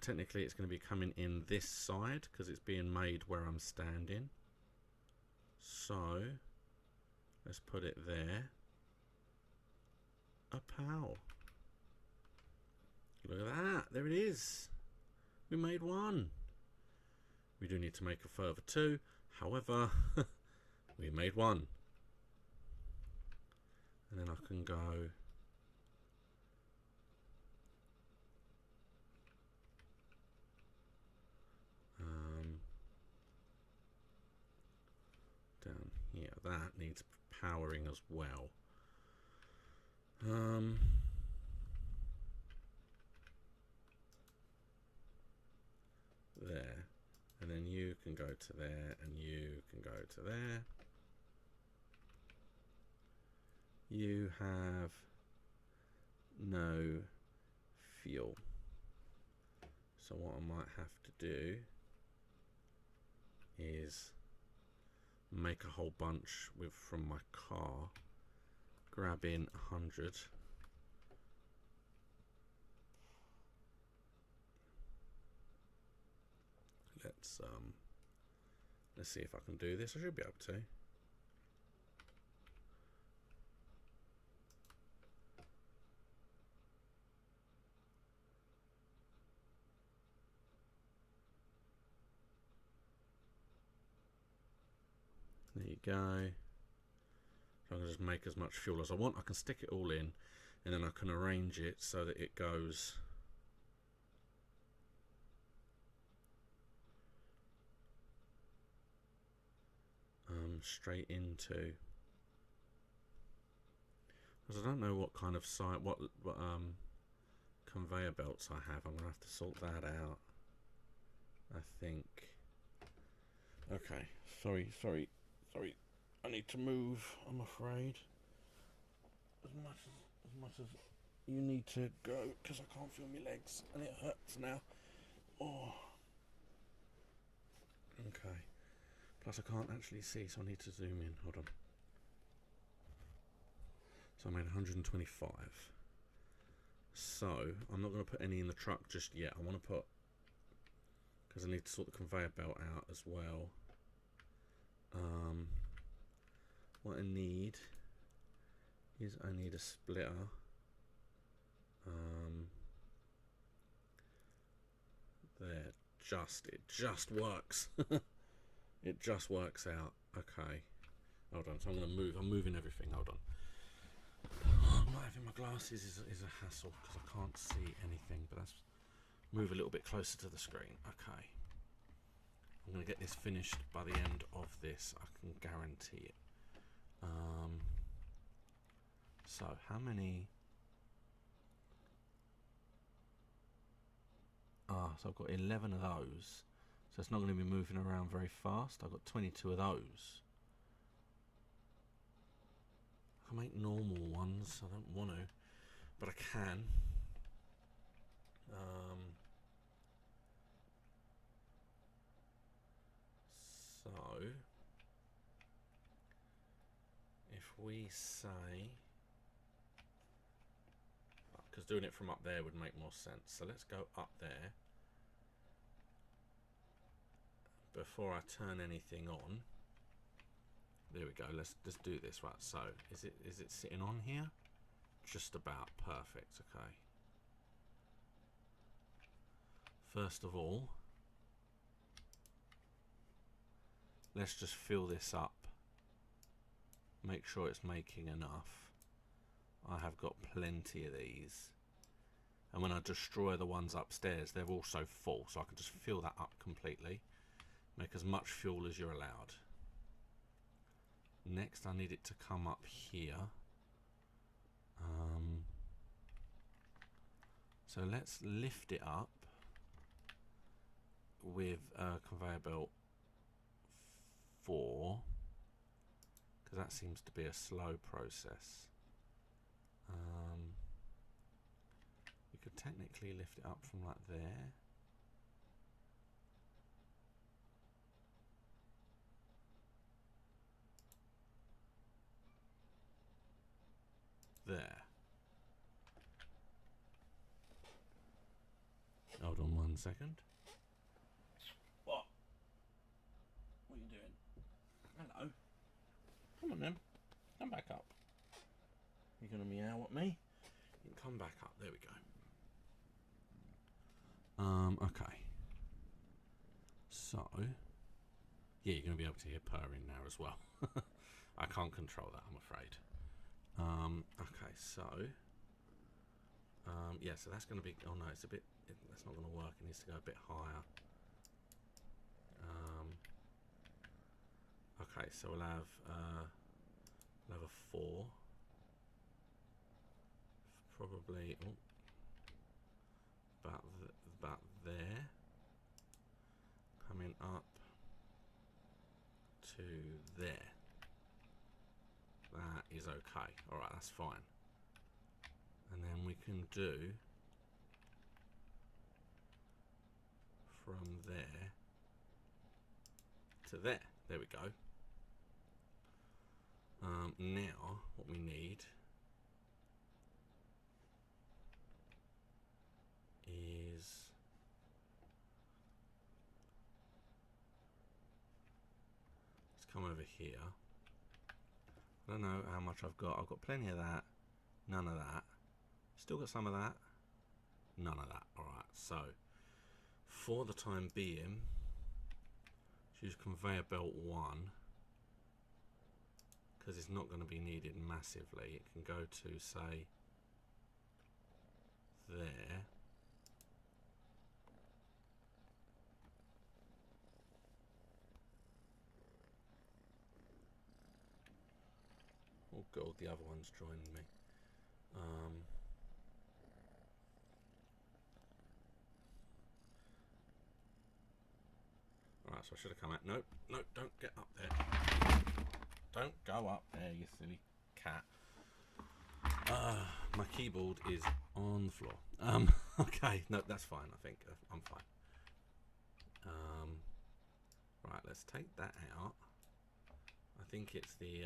Technically it's going to be coming in this side because it's being made where I'm standing. So let's put it there. A pow. Look at that. There it is. We made one. We do need to make a further two. However, we made one. And then I can go down here. That needs powering as well. There. And then you can go to there, and you can go to there. You have no fuel. So what I might have to do is make a whole bunch from my car, grab in 100. Let's see if I can do this. I should be able to. There you go. So I'm going to just make as much fuel as I want. I can stick it all in, and then I can arrange it so that it goes straight into. Because I don't know what kind of site, what conveyor belts I have. I'm going to have to sort that out, I think. Okay, sorry. I need to move, I'm afraid. As much as you need to go, because I can't feel my legs and it hurts now. Oh. Okay. Plus I can't actually see, so I need to zoom in. Hold on. So I made 125. So I'm not going to put any in the truck just yet. I want to put, because I need to sort the conveyor belt out as well. What I need is I need a splitter. There, it just works. It just works out. Okay, hold on. So I'm moving everything. Hold on. Not having my glasses is a hassle because I can't see anything. But let's move a little bit closer to the screen. Okay. I'm going to get this finished by the end of this. I can guarantee it. So how many? So I've got 11 of those. So it's not going to be moving around very fast. I've got 22 of those. I can make normal ones. I don't want to, but I can. So if we say, because doing it from up there would make more sense. So let's go up there before I turn anything on. There we go. Let's just do this. Right. So is it sitting on here? Just about perfect. Okay. First of all, let's just fill this up make sure it's making enough. I have got plenty of these. And when I destroy the ones upstairs, they're also full, so I can just fill that up completely. Make as much fuel as you're allowed. Next, I need it to come up here. So let's lift it up with conveyor belt 4, because that seems to be a slow process. You could technically lift it up from like there. There. Hold on 1 second. What? What are you doing? Hello. Come on then. Come back up. You're going to meow at me? You can come back up. There we go. Okay. So, yeah, you're going to be able to hear purring now as well. I can't control that, I'm afraid. Okay, so yeah, so that's going to be. Oh no, it's a bit. That's not going to work. It needs to go a bit higher. Okay, so we'll have a 4, probably about there, coming up to there. That is okay. All right, that's fine. And then we can do from there to there. There we go. Now, what we need is let's come over here. I don't know how much I've got. I've got plenty of that. None of that. Still got some of that. None of that. Alright, so for the time being, choose conveyor belt 1, because it's not going to be needed massively. It can go to, say, there. Oh god, the other one's joining me. Alright, so I should have come out. Nope, nope, don't get up there. Don't go up there, you silly cat. My keyboard is on the floor. Okay, no, that's fine, I think. I'm fine. Right, let's take that out. I think it's the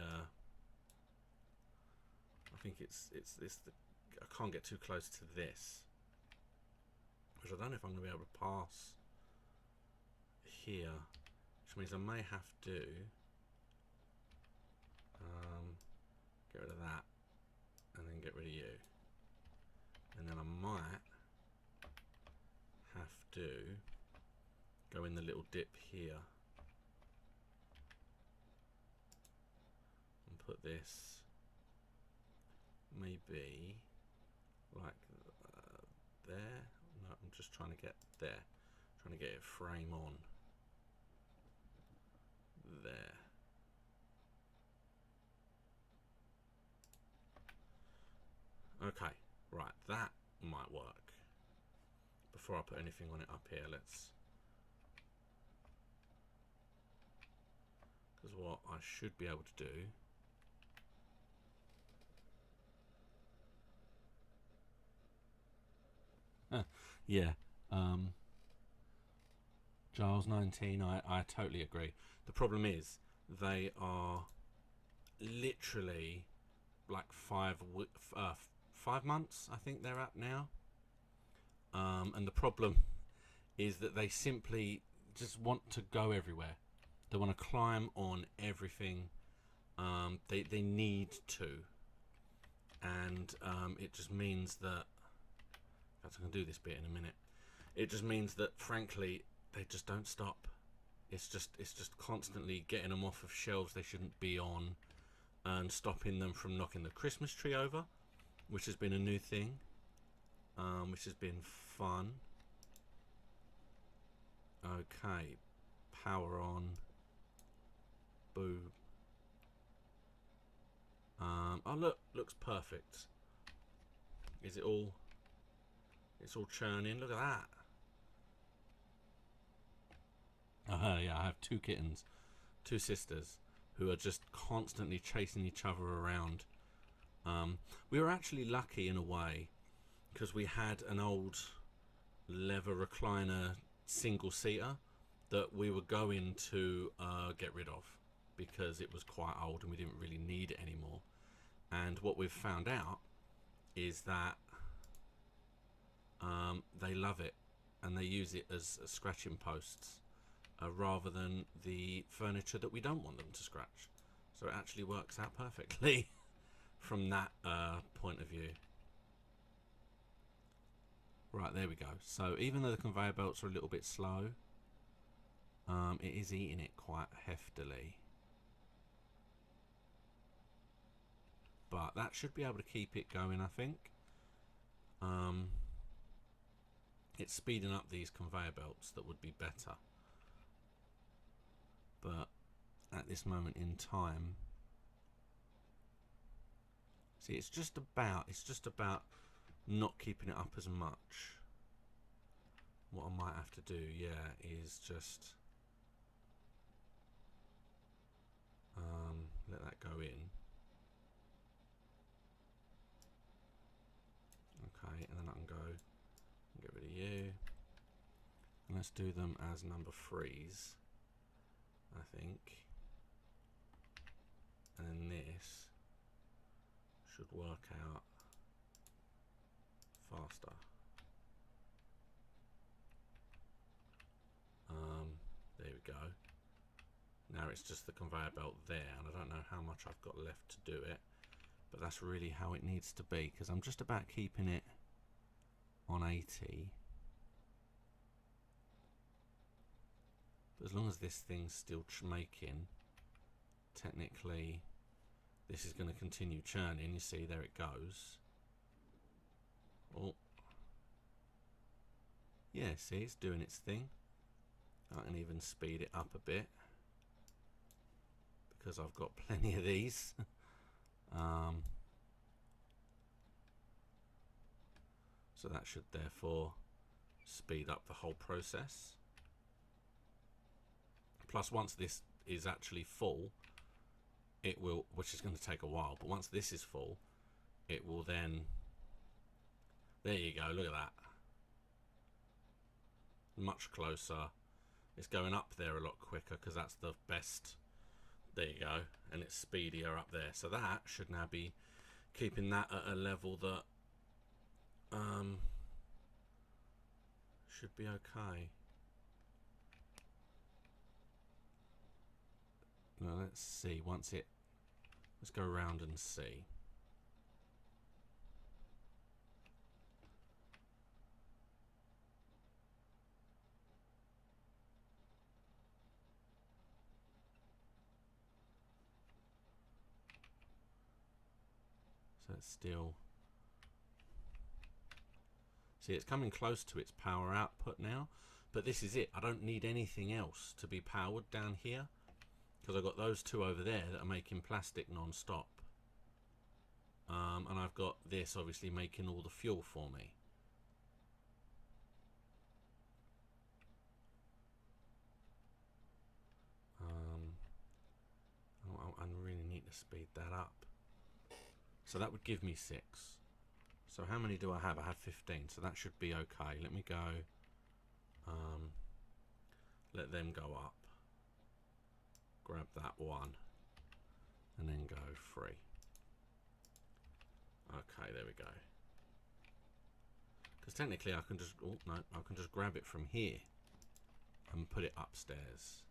I can't get too close to this, which I don't know if I'm going to be able to pass here, which means I may have to get rid of that and then get rid of you, and then I might have to go in the little dip here and put this maybe like there. No, I'm just trying to get there, trying to get it frame on there. Okay, right, that might work. Before I put anything on it up here, let's, because what I should be able to do yeah, Giles 19, I totally agree. The problem is they are literally like 5 months, I think they're at now. And the problem is that they simply just want to go everywhere. They want to climb on everything. They need to, and it just means that. I'm going to do this bit in a minute. It just means that, frankly, they just don't stop. It's just constantly getting them off of shelves they shouldn't be on. and stopping them from knocking the Christmas tree over, which has been a new thing, which has been fun. Okay, power on. Boo. Oh look, looks perfect. Is it all? It's all churning. Look at that. Yeah, I have 2 kittens, 2 sisters, who are just constantly chasing each other around. We were actually lucky in a way, because we had an old leather recliner single-seater that we were going to get rid of, because it was quite old and we didn't really need it anymore. And what we've found out is that they love it, and they use it as scratching posts, rather than the furniture that we don't want them to scratch. So it actually works out perfectly from that point of view. Right, there we go. So even though the conveyor belts are a little bit slow, it is eating it quite heftily. But that should be able to keep it going, I think. It's speeding up these conveyor belts that would be better. But at this moment in time, see, it's just about not keeping it up as much. What I might have to do, yeah, is just let that go in. Okay, and then I can go and get rid of you. And let's do them as number 3s, I think. And then this should work out faster. There we go. Now it's just the conveyor belt there, and I don't know how much I've got left to do it, but that's really how it needs to be, because I'm just about keeping it on 80. But as long as this thing's still making, technically this is going to continue churning. You see, there it goes. Oh, yeah, see, it's doing its thing. I can even speed it up a bit, because I've got plenty of these. So that should therefore speed up the whole process. Plus, once this is actually full, it will, which is going to take a while, but once this is full, it will then, there you go, look at that. Much closer. It's going up there a lot quicker, because that's the best. There you go, and it's speedier up there. So that should now be keeping that at a level that should be okay. Now let's see, let's go around and see. So it's still, see, it's coming close to its power output now, but this is it. I don't need anything else to be powered down here, because I've got those 2 over there that are making plastic non-stop, and I've got this obviously making all the fuel for me. I really need to speed that up. So that would give me 6. So how many do I have? I have 15, so that should be okay. Let me go, let them go up. Grab that 1, and then go 3. Okay, there we go. Because technically I can just, oh no, I can just grab it from here and put it upstairs,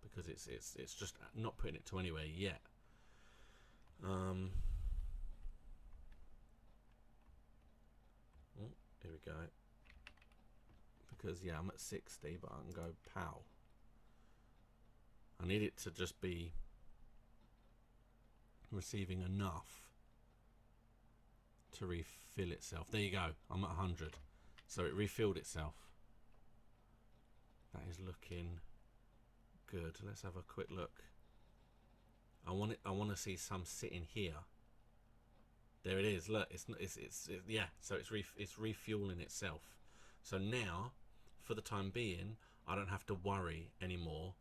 because it's just not putting it to anywhere yet. Oh, here we go. Because yeah, I'm at 60, but I can go pow. I need it to just be receiving enough to refill itself. There you go. I'm at 100. So it refilled itself. That is looking good. Let's have a quick look. I want to see some sitting here. There it is. Look, it's yeah. So it's refueling itself. So now, for the time being, I don't have to worry anymore.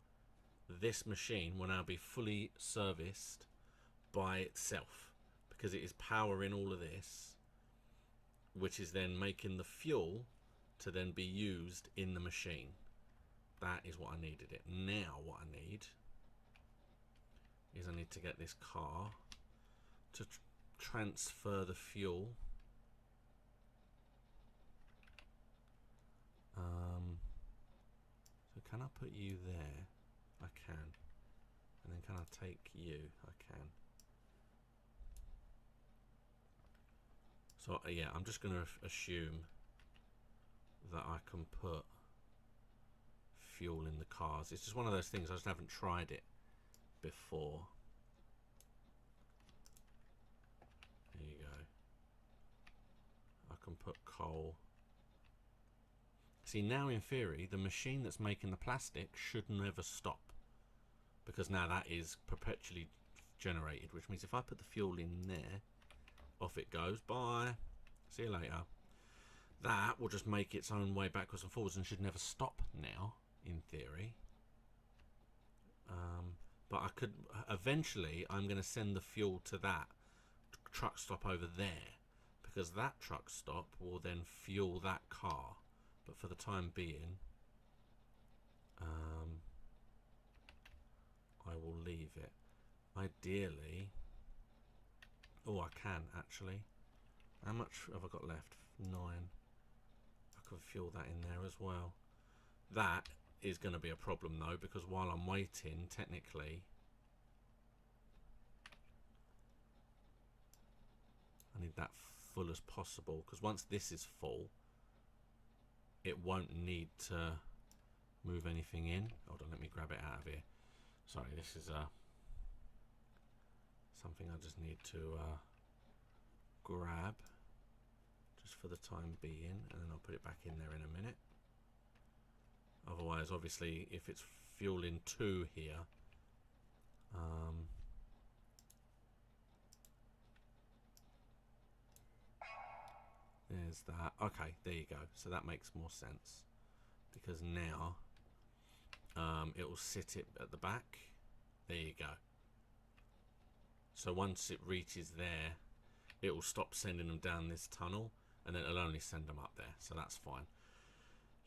This machine will now be fully serviced by itself because it is powering all of this, which is then making the fuel to then be used in the machine. That is what I needed it. Now what I need is I need to get this car to transfer the fuel. So can I put you there? I can. And then can I take you? I can. So yeah, I'm just going to assume that I can put fuel in the cars. It's just one of those things, I just haven't tried it before. There you go. I can put coal. See, now in theory, the machine that's making the plastic should never stop, because now that is perpetually generated, which means if I put the fuel in there, off it goes. Bye. See you later. That will just make its own way backwards and forwards and should never stop now, in theory. But I could eventually, I'm going to send the fuel to that truck stop over there, because that truck stop will then fuel that car. But for the time being, I will leave it. Ideally, oh, I can actually. How much have I got left? 9. I could fuel that in there as well. That is going to be a problem though, because while I'm waiting, technically, I need that full as possible, because once this is full, it won't need to move anything in. Hold on, let me grab it out of here. Sorry, this is something I just need to grab just for the time being, and then I'll put it back in there in a minute. Otherwise, obviously, if it's fueling 2 here, there's that. Okay, there you go. So that makes more sense, because now it will sit it at the back. There you go. So once it reaches there, it will stop sending them down this tunnel, and then it'll only send them up there. So that's fine.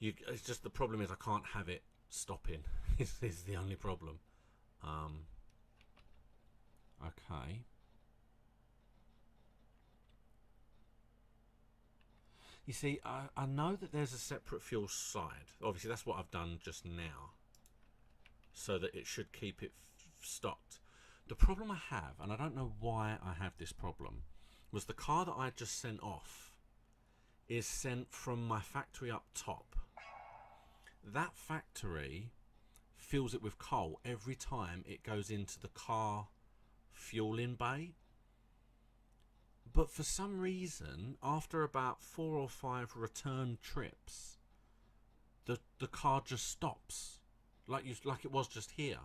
It's just the problem is I can't have it stopping. is the only problem. Okay. You see, I know that there's a separate fuel side. Obviously, that's what I've done just now, so that it should keep it stocked. The problem I have, and I don't know why I have this problem, was the car that I just sent off is sent from my factory up top. That factory fills it with coal every time it goes into the car fueling bay. But for some reason, after about 4 or 5 return trips, the car just stops, like it was just here,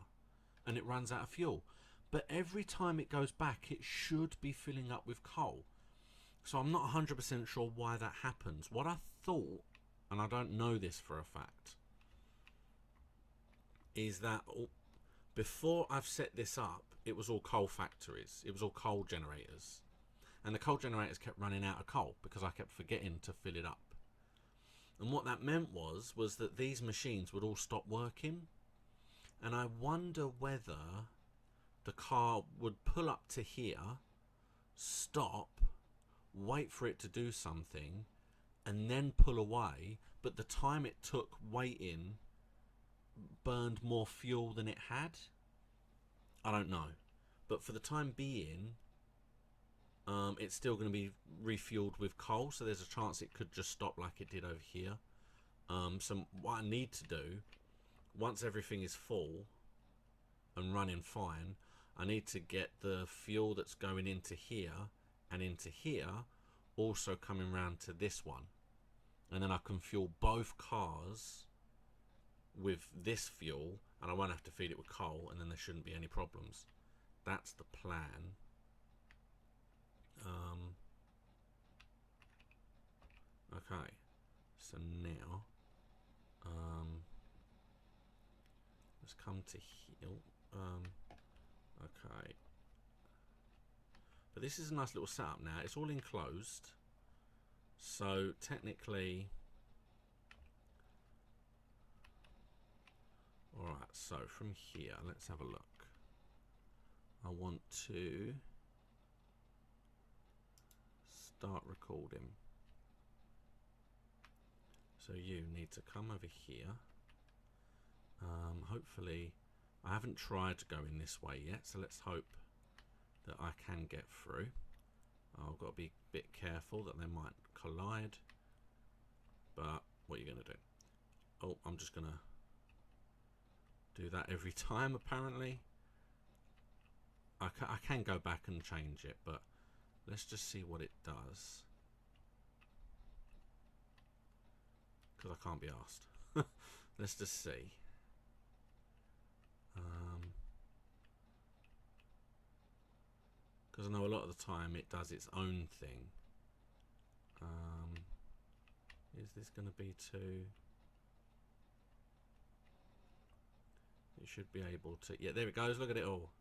and it runs out of fuel. But every time it goes back, it should be filling up with coal. So I'm not 100% sure why that happens. What I thought, and I don't know this for a fact, is that before I've set this up, it was all coal factories. It was all coal generators. And the coal generators kept running out of coal because I kept forgetting to fill it up. And what that meant was that these machines would all stop working. And I wonder whether the car would pull up to here, stop, wait for it to do something, and then pull away. But the time it took waiting burned more fuel than it had. I don't know. But for the time being, it's still going to be refueled with coal, so there's a chance it could just stop like it did over here. So what I need to do, once everything is full and running fine, I need to get the fuel that's going into here and into here also coming round to this one. And then I can fuel both cars with this fuel, and I won't have to feed it with coal, and then there shouldn't be any problems. That's the plan. Okay, so now let's come to here. Okay, but this is a nice little setup now. It's all enclosed, so technically, all right. So from here, let's have a look. I want to start recording. So you need to come over here. Hopefully, I haven't tried going this way yet, so let's hope that I can get through. I've got to be a bit careful that they might collide. But what are you going to do? Oh, I'm just going to do that every time, apparently. I can go back and change it, but let's just see what it does. Because I can't be asked. Let's just see. Because I know a lot of the time it does its own thing. Is this going to be too... It should be able to... Yeah, there it goes. Look at it all.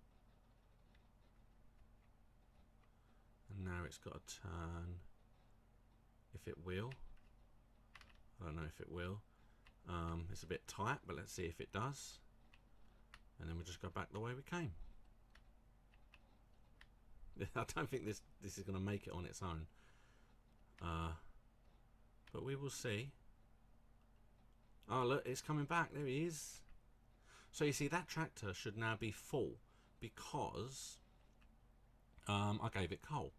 And now it's got to turn. If it will. I don't know if it will. It's a bit tight, but let's see if it does. And then we'll just go back the way we came. I don't think this is going to make it on its own. But we will see. Oh, look, it's coming back. There he is. So you see, that tractor should now be full because I gave it coal.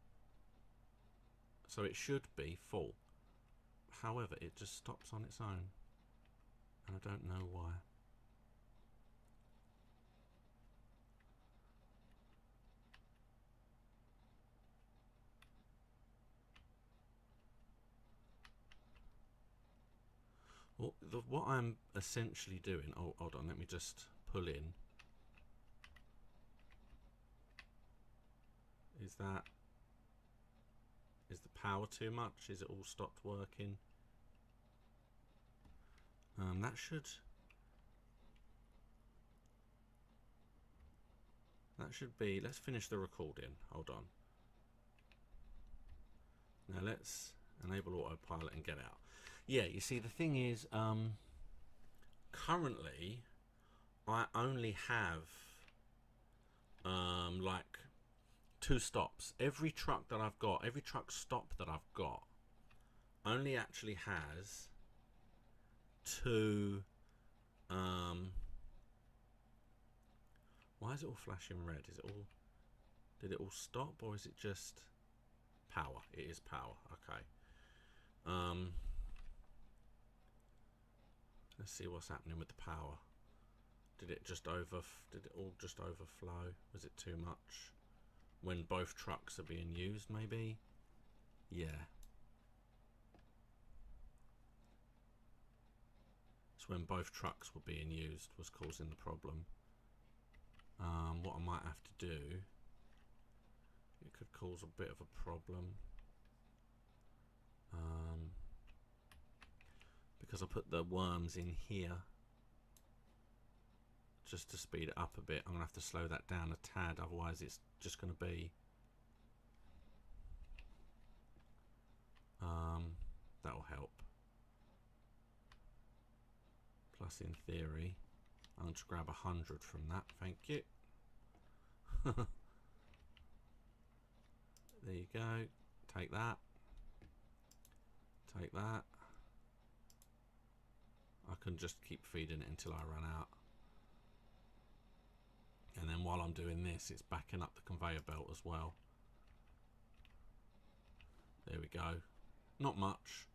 So it should be full. However, it just stops on its own. And I don't know why. Well, what I'm essentially doing... Oh, hold on, let me just pull in. Is the power too much? Is it all stopped working? That should be... Let's finish the recording. Hold on. Now let's enable autopilot and get out. Yeah, you see, the thing is, currently, I only have, like, 2 stops. Every truck that I've got, every truck stop that I've got, only actually has 2, why is it all flashing red? Is it all, did it all stop, or is it just power? It is power, okay. Let's see what's happening with the power. Did it all just overflow? Was it too much? When both trucks are being used, maybe? Yeah. It's when both trucks were being used was causing the problem. What I might have to do, it could cause a bit of a problem. Because I put the worms in here just to speed it up a bit. I'm going to have to slow that down a tad, otherwise it's just going to be that'll help. Plus, in theory, I'll just grab 100 from that, thank you. There you go. Take that. Take that. I can just keep feeding it until I run out. And then while I'm doing this, it's backing up the conveyor belt as well. There we go. Not much,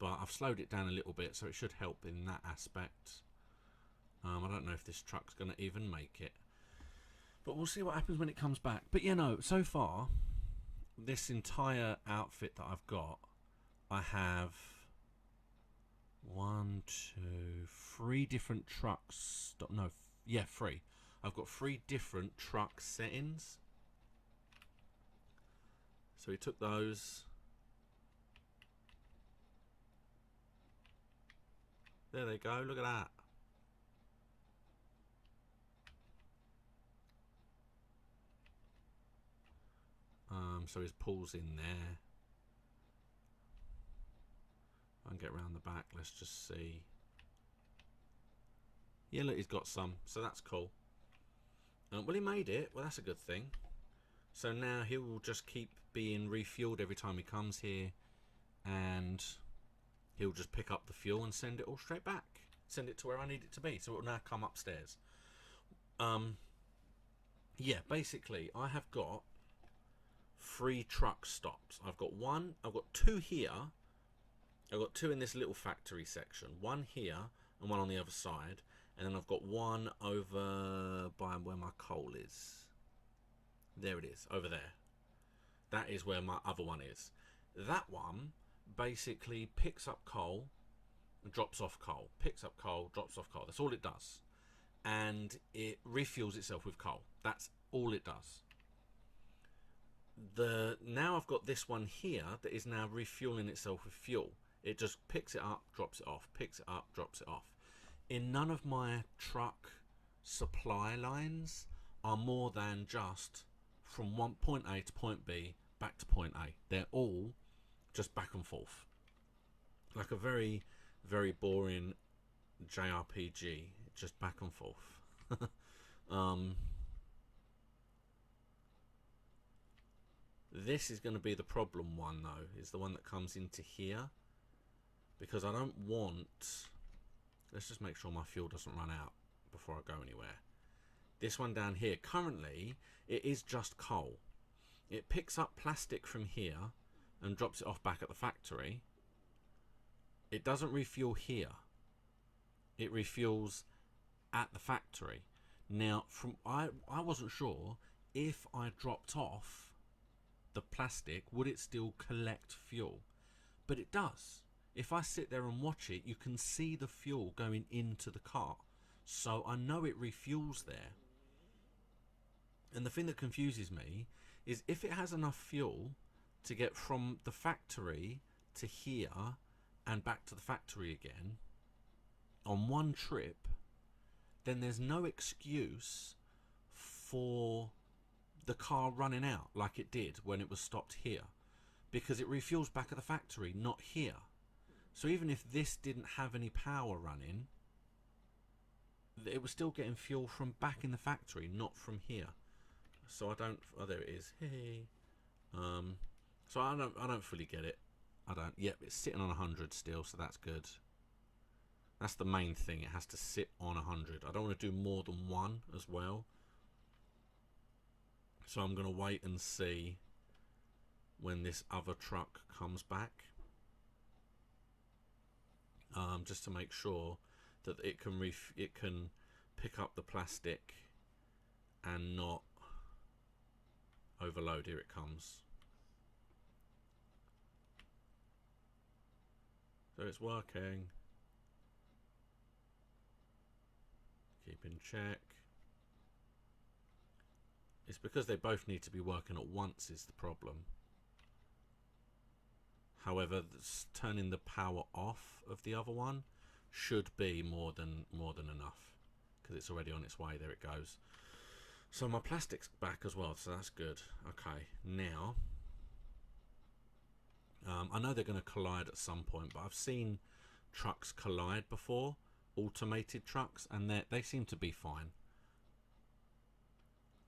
but I've slowed it down a little bit, so it should help in that aspect. I don't know if this truck's going to even make it. But we'll see what happens when it comes back. But you know, so far, this entire outfit that I've got, I have 1, 2, 3 different trucks. No, yeah, 3. I've got 3 different truck settings. So we took those. There they go. Look at that. So his pool's in there. I can get around the back. Let's just see. Yeah, look, he's got some. So that's cool. Well, he made it. Well, that's a good thing. So now he will just keep being refueled every time he comes here. And he'll just pick up the fuel and send it all straight back. Send it to where I need it to be. So it will now come upstairs. Yeah, basically, I have got 3 truck stops. I've got 2 here. I've got 2 in this little factory section. 1 here and 1 on the other side. And then I've got 1 over by where my coal is. There it is, over there. That is where my other one is. That one basically picks up coal and drops off coal. Picks up coal, drops off coal. That's all it does. And it refuels itself with coal. That's all it does. Now I've got this one here that is now refueling itself with fuel. It just picks it up, drops it off, picks it up, drops it off. In none of my truck supply lines are more than just from point A to point B back to point A. They're all just back and forth. Like a very, very boring JRPG, just back and forth. This is going to be the problem one though, is the one that comes into here. Because I don't want... Let's just make sure my fuel doesn't run out before I go anywhere. This one down here, currently, it is just coal. It picks up plastic from here and drops it off back at the factory. It doesn't refuel here. It refuels at the factory. Now, I wasn't sure if I dropped off the plastic, would it still collect fuel? But it does. If I sit there and watch it, you can see the fuel going into the car. So I know it refuels there. And the thing that confuses me is if it has enough fuel to get from the factory to here and back to the factory again on one trip, then there's no excuse for the car running out like it did when it was stopped here, because it refuels back at the factory, not here. So even if this didn't have any power running, it was still getting fuel from back in the factory, not from here. So I don't... Oh, there it is. Hey. So I don't fully get it. I don't... Yep, it's sitting on 100 still, so that's good. That's the main thing. It has to sit on 100. I don't want to do more than 1 as well. So I'm going to wait and see when this other truck comes back. Just to make sure that it can pick up the plastic and not overload. Here it comes. So it's working. Keep in check. It's because they both need to be working at once is the problem. However, turning the power off of the other one should be more than enough, because it's already on its way. There it goes. So my plastic's back as well, so that's good. Okay, now I know they're going to collide at some point, but I've seen trucks collide before, automated trucks, and they seem to be fine.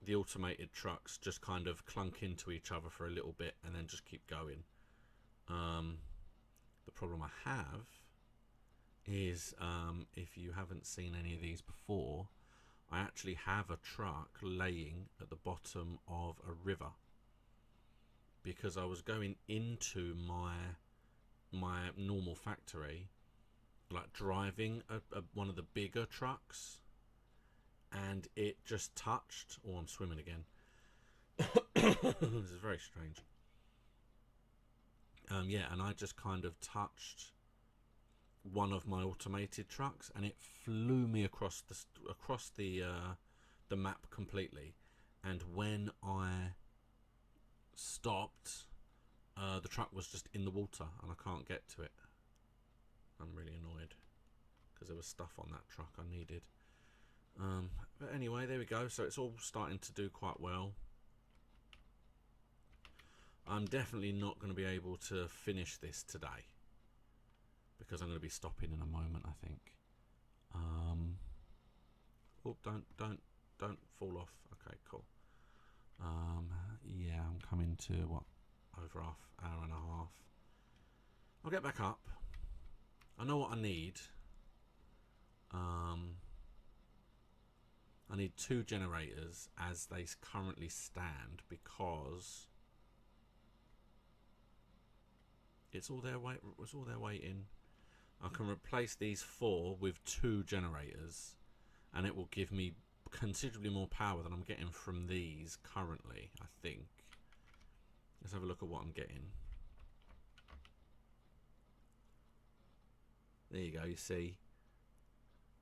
The automated trucks just kind of clunk into each other for a little bit and then just keep going. The problem I have is if you haven't seen any of these before, I actually have a truck laying at the bottom of a river because I was going into my normal factory, like driving one of the bigger trucks, and it just touched. Oh, I'm swimming again. This is very strange. Yeah, and I just kind of touched one of my automated trucks, and it flew me across the map completely. And when I stopped, the truck was just in the water, and I can't get to it. I'm really annoyed because there was stuff on that truck I needed. But anyway, there we go. So it's all starting to do quite well. I'm definitely not going to be able to finish this today because I'm going to be stopping in a moment, I think. Oh, don't fall off. Okay, cool. Yeah, I'm coming to what, over hour and a half. I'll get back up. I know what I need. I need 2 generators as they currently stand because it's all there waiting. I can replace these 4 with 2 generators, and it will give me considerably more power than I'm getting from these currently, I think. Let's have a look at what I'm getting. There you go, you see.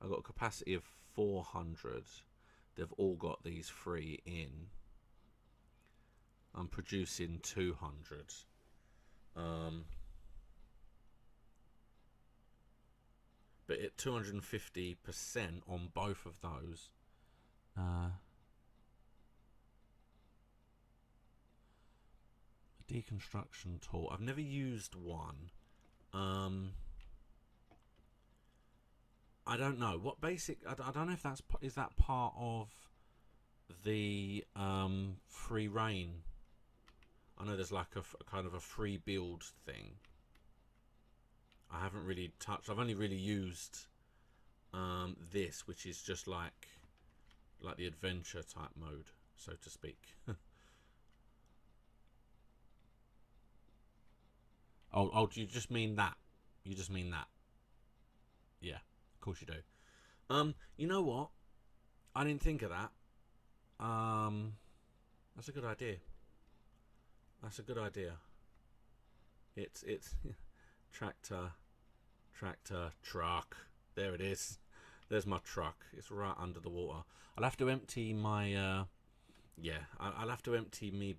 I've got a capacity of 400. They've all got these 3 in. I'm producing 200. But at 250% on both of those. Deconstruction tool. I've never used one. I don't know what basic. I don't know if is that part of the free reign. I know there's like a kind of a free build thing. I haven't really touched. I've only really used this, which is just like the adventure type mode, so to speak. Oh, do you just mean that? You just mean that? Yeah, of course you do. You know what? I didn't think of that. That's a good idea. That's a good idea. It's tractor, truck. There it is. There's my truck. It's right under the water. I'll have to empty my. Yeah, I'll have to empty me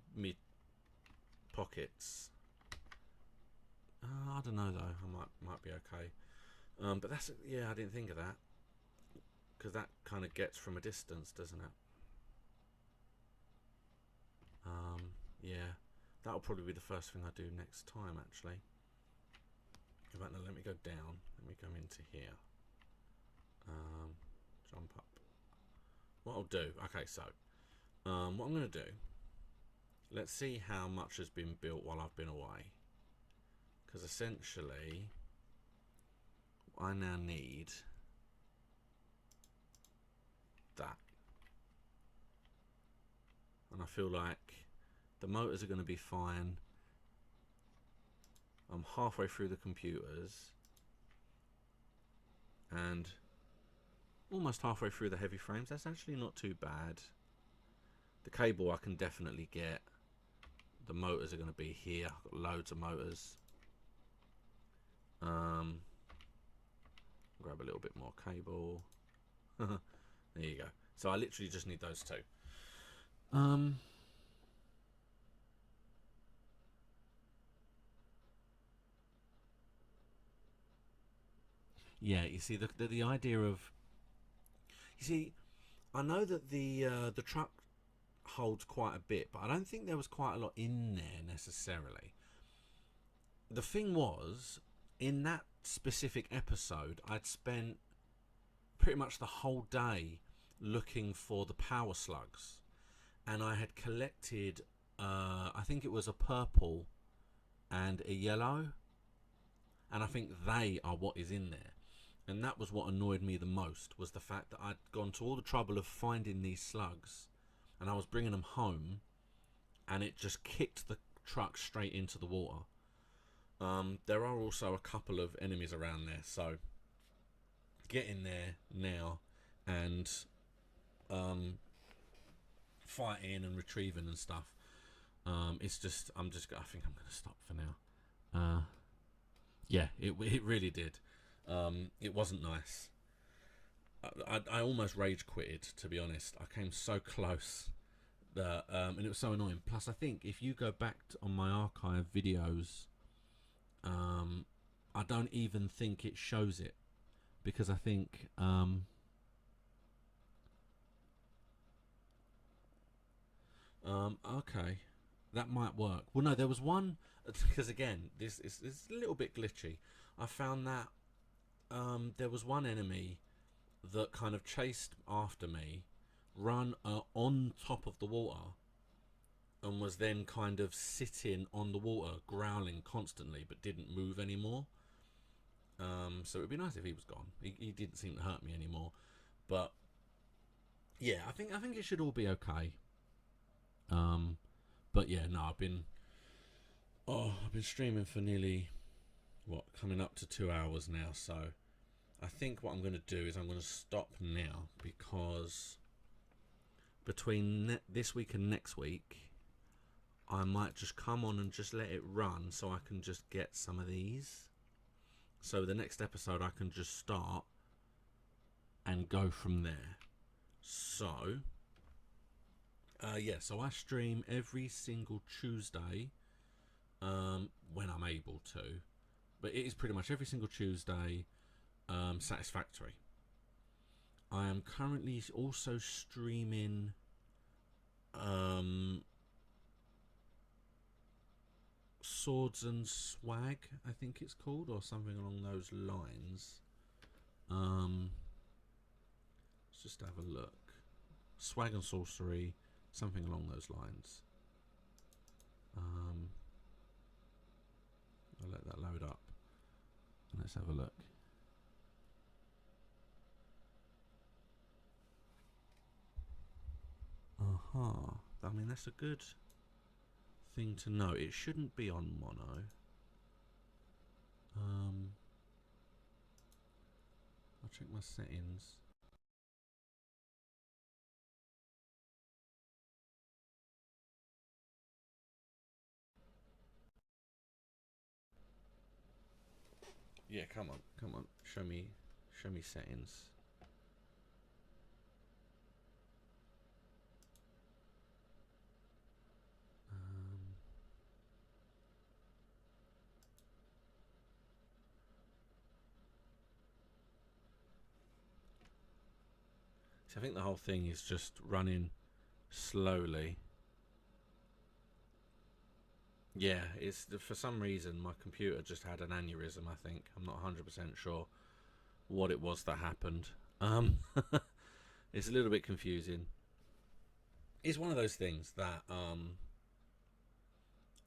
pockets. I don't know though. I might be okay. But that's, yeah, I didn't think of that because that kind of gets from a distance, doesn't it? Yeah, that'll probably be the first thing I do next time. Actually, in fact, no, let me go down. Let me go into here. Jump up. What I'll do. Okay, so what I'm going to do. Let's see how much has been built while I've been away. Because essentially, I now need that. And I feel like the motors are going to be fine. I'm halfway through the computers. And almost halfway through the heavy frames. That's actually not too bad. The cable I can definitely get. The motors are going to be here. I've got loads of motors. Grab a little bit more cable. There you go. So I literally just need those 2. Yeah, you see the idea of. You see, I know that the truck holds quite a bit, but I don't think there was quite a lot in there necessarily. The thing was, in that specific episode, I'd spent pretty much the whole day looking for the power slugs, and I had collected I think it was a purple and a yellow, and I think they are what is in there. And that was what annoyed me the most, was the fact that I'd gone to all the trouble of finding these slugs, and I was bringing them home, and it just kicked the truck straight into the water. There are also a couple of enemies around there, so get in there now and fighting and retrieving and stuff. It's just I think I'm gonna stop for now. Yeah, it really did. It wasn't nice. I almost rage quitted, to be honest. I came so close that and it was so annoying. Plus, I think if you go back on my archive videos, I don't even think it shows it, because I think okay, that might work. Well, no, there was one, because again, this is a little bit glitchy. I found that there was one enemy that kind of chased after me, run on top of the water, and was then kind of sitting on the water, growling constantly, but didn't move anymore. So it'd be nice if he was gone. He didn't seem to hurt me anymore. But yeah, I think it should all be okay. But yeah, no, I've been streaming for nearly coming up to 2 hours now. So I think what I'm going to do is I'm going to stop now, because between this week and next week, I might just come on and just let it run so I can just get some of these. So the next episode I can just start and go from there. So, so I stream every single Tuesday when I'm able to. But it is pretty much every single Tuesday, Satisfactory. I am currently also streaming Swords and Swag, I think it's called, or something along those lines. Let's just have a look. Swag and Sorcery, something along those lines. I'll let that load up. Let's have a look. I mean, that's a good thing to know. It shouldn't be on mono. I'll check my settings. Yeah, come on. Show me settings. I think the whole thing is just running slowly. Yeah, it's for some reason my computer just had an aneurysm. I think I'm not 100% sure what it was that happened. It's a little bit confusing. It's one of those things that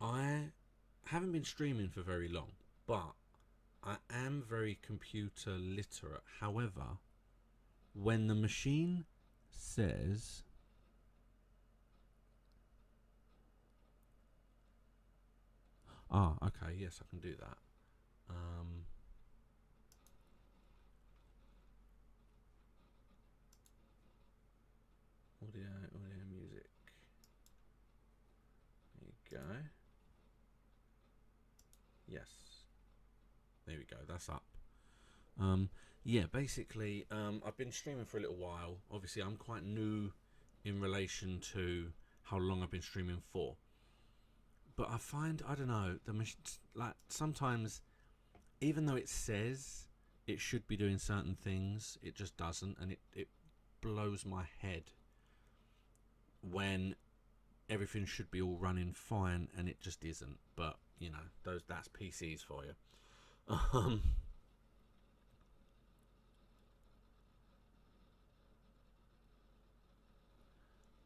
I haven't been streaming for very long, but I am very computer literate. However, when the machine says okay, yes, I can do that. Audio, music. There you go. Yes. There we go, that's up. Yeah, basically, I've been streaming for a little while. Obviously, I'm quite new in relation to how long I've been streaming for. But I find, I don't know, like sometimes, even though it says it should be doing certain things, it just doesn't, and it blows my head when everything should be all running fine and it just isn't. But you know, that's PCs for you.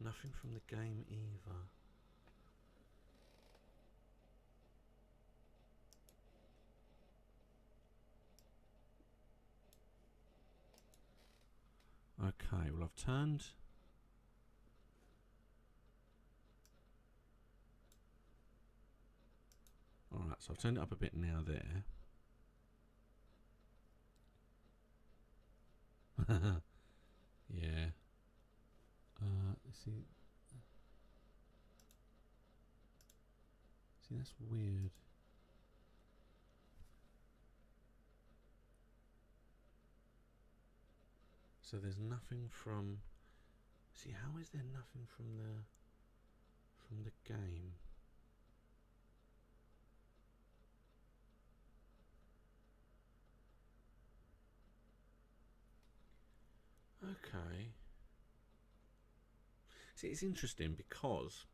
Nothing from the game either. Okay, well I've turned. Alright, so I've turned it up a bit now there. Yeah. See, that's weird. So there's nothing from. See, how is there nothing from the game? Okay. See, it's interesting because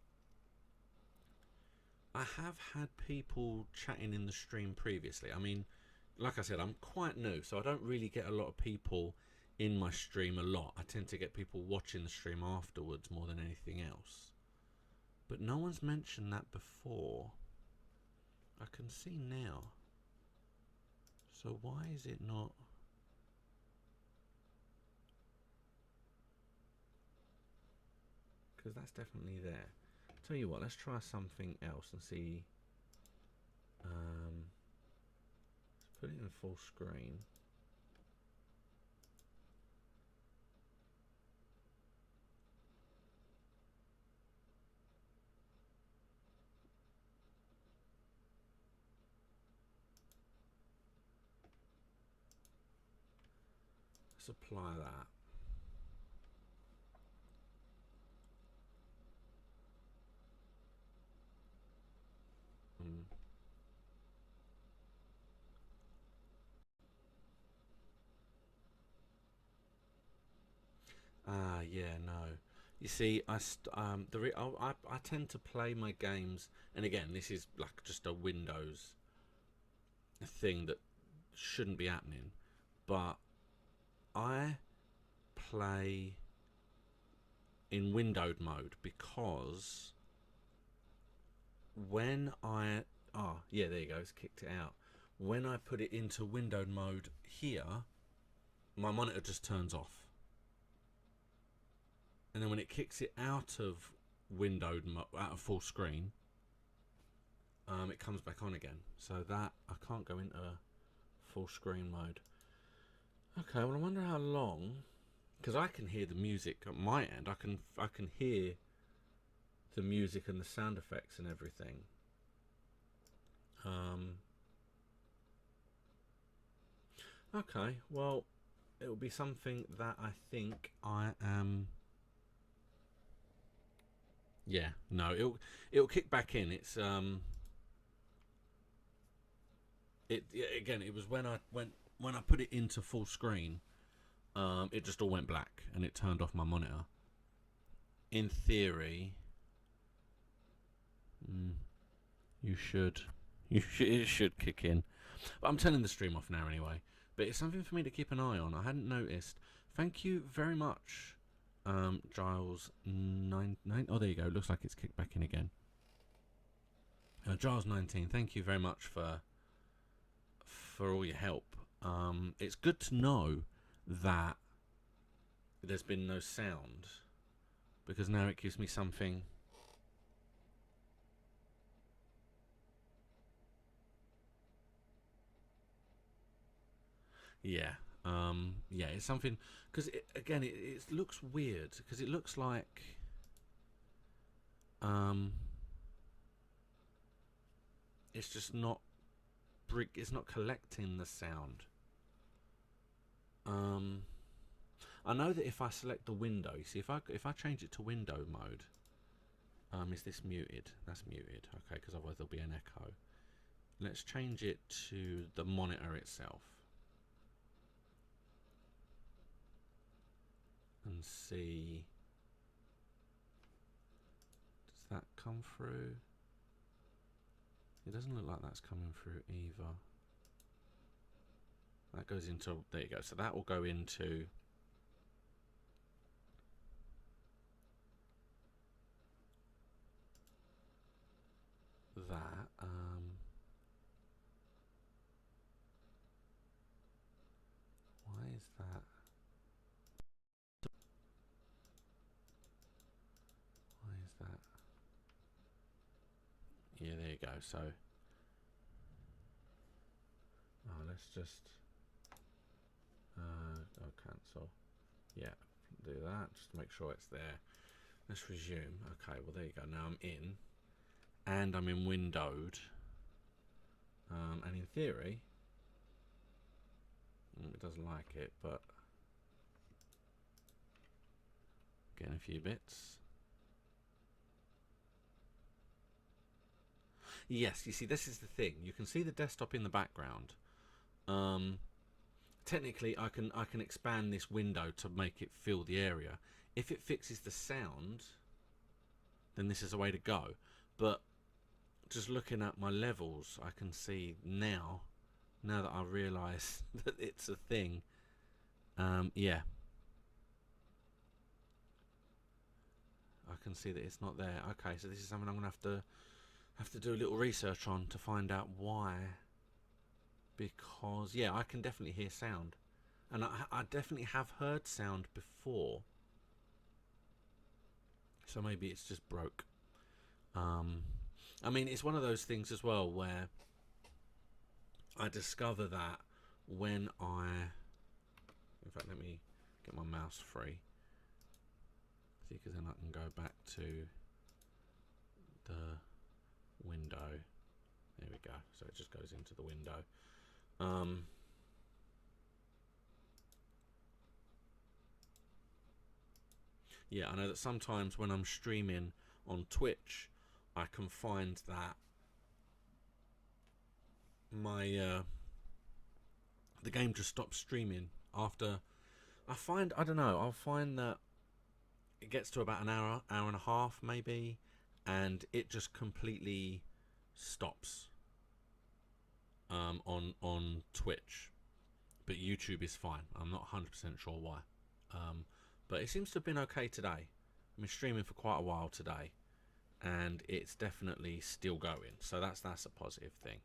I have had people chatting in the stream previously. I mean, like I said, I'm quite new, so I don't really get a lot of people in my stream a lot. I tend to get people watching the stream afterwards more than anything else. But no one's mentioned that before. I can see now. So why is it not? Because that's definitely there. Tell you what, let's try something else and see. Let's put it in full screen. Let's apply that. Yeah, no. You see, I tend to play my games, and again, this is like just a Windows thing that shouldn't be happening, but I play in windowed mode because when I yeah, there you go, it's kicked it out. When I put it into windowed mode here, my monitor just turns off. And then when it kicks it out of out of full screen, it comes back on again. So that I can't go into full screen mode. Okay, well I wonder how long, because I can hear the music at my end. I can hear the music and the sound effects and everything. Okay, well it will be something that I think I am. Yeah, no, it'll kick back in. It's it again. It was when I put it into full screen. It just all went black and it turned off my monitor. In theory, you should, it should kick in. But I'm turning the stream off now anyway. But it's something for me to keep an eye on. I hadn't noticed. Thank you very much, Giles 9. Oh, there you go. Looks like it's kicked back in again. Giles 19. Thank you very much for all your help. It's good to know that there's been no sound, because now it gives me something. Yeah, yeah, it's something, because again, it looks weird because it looks like it's just not it's not collecting the sound. I know that if I select the window, you see, if I change it to window mode, is this muted? That's muted. Okay, because otherwise there'll be an echo. Let's change it to the monitor itself and see. Does that come through? It doesn't look like that's coming through either. That goes into, there you go. So that will go into that. Why is that? Why is that? Yeah, there you go. So, let's just cancel. Yeah, do that just to make sure it's there. Let's resume. Okay, well there you go. Now I'm in, and I'm in windowed. And in theory, it doesn't like it, but getting a few bits. Yes, you see, this is the thing. You can see the desktop in the background. Technically, I can expand this window to make it fill the area. If it fixes the sound, then this is the way to go. But just looking at my levels, I can see now that I realise that it's a thing. Yeah, I can see that it's not there. Okay, so this is something I'm gonna have to do a little research on to find out why. Because yeah, I can definitely hear sound, and I definitely have heard sound before. So maybe it's just broke. I mean, it's one of those things as well where I discover that when in fact, let me get my mouse free. See, because then I can go back to the window. There we go. So it just goes into the window. Yeah, I know that sometimes when I'm streaming on Twitch, I can find that my the game just stops streaming after. I don't know. I'll find that it gets to about an hour, hour and a half maybe, and it just completely stops on Twitch. But YouTube is fine. I'm not 100% sure why. But it seems to have been okay today. I've been streaming for quite a while today, and it's definitely still going. So that's a positive thing.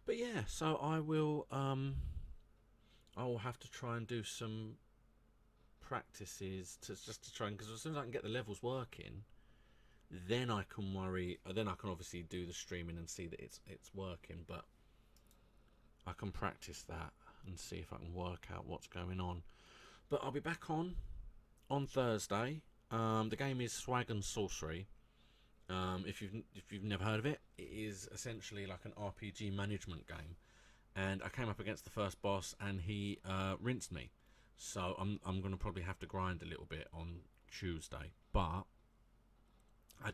But yeah, so I will have to try and do some practices to just to try, because as soon as I can get the levels working, then I can worry. Then I can obviously do the streaming and see that it's working. But I can practice that and see if I can work out what's going on. But I'll be back on Thursday. The game is Swag and Sorcery. If you've never heard of it, it is essentially like an RPG management game. And I came up against the first boss, and he rinsed me. So I'm going to probably have to grind a little bit on Tuesday. But I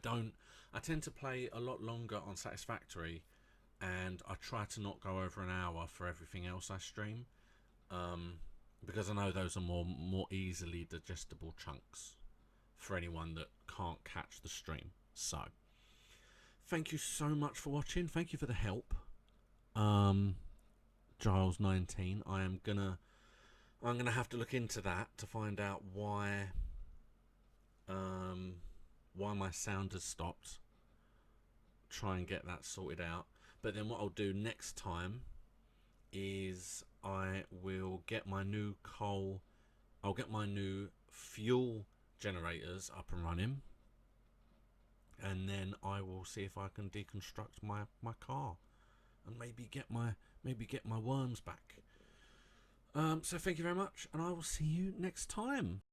tend to play a lot longer on Satisfactory, and I try to not go over an hour for everything else I stream, because I know those are more easily digestible chunks for anyone that can't catch the stream. So thank you so much for watching. Thank you for the help, Giles19. I'm gonna have to look into that to find out why my sound has stopped. Try and get that sorted out. But then what I'll do next time is I will get my new I'll get my new fuel generators up and running, and then I will see if I can deconstruct my car and maybe get my worms back. So thank you very much, and I will see you next time.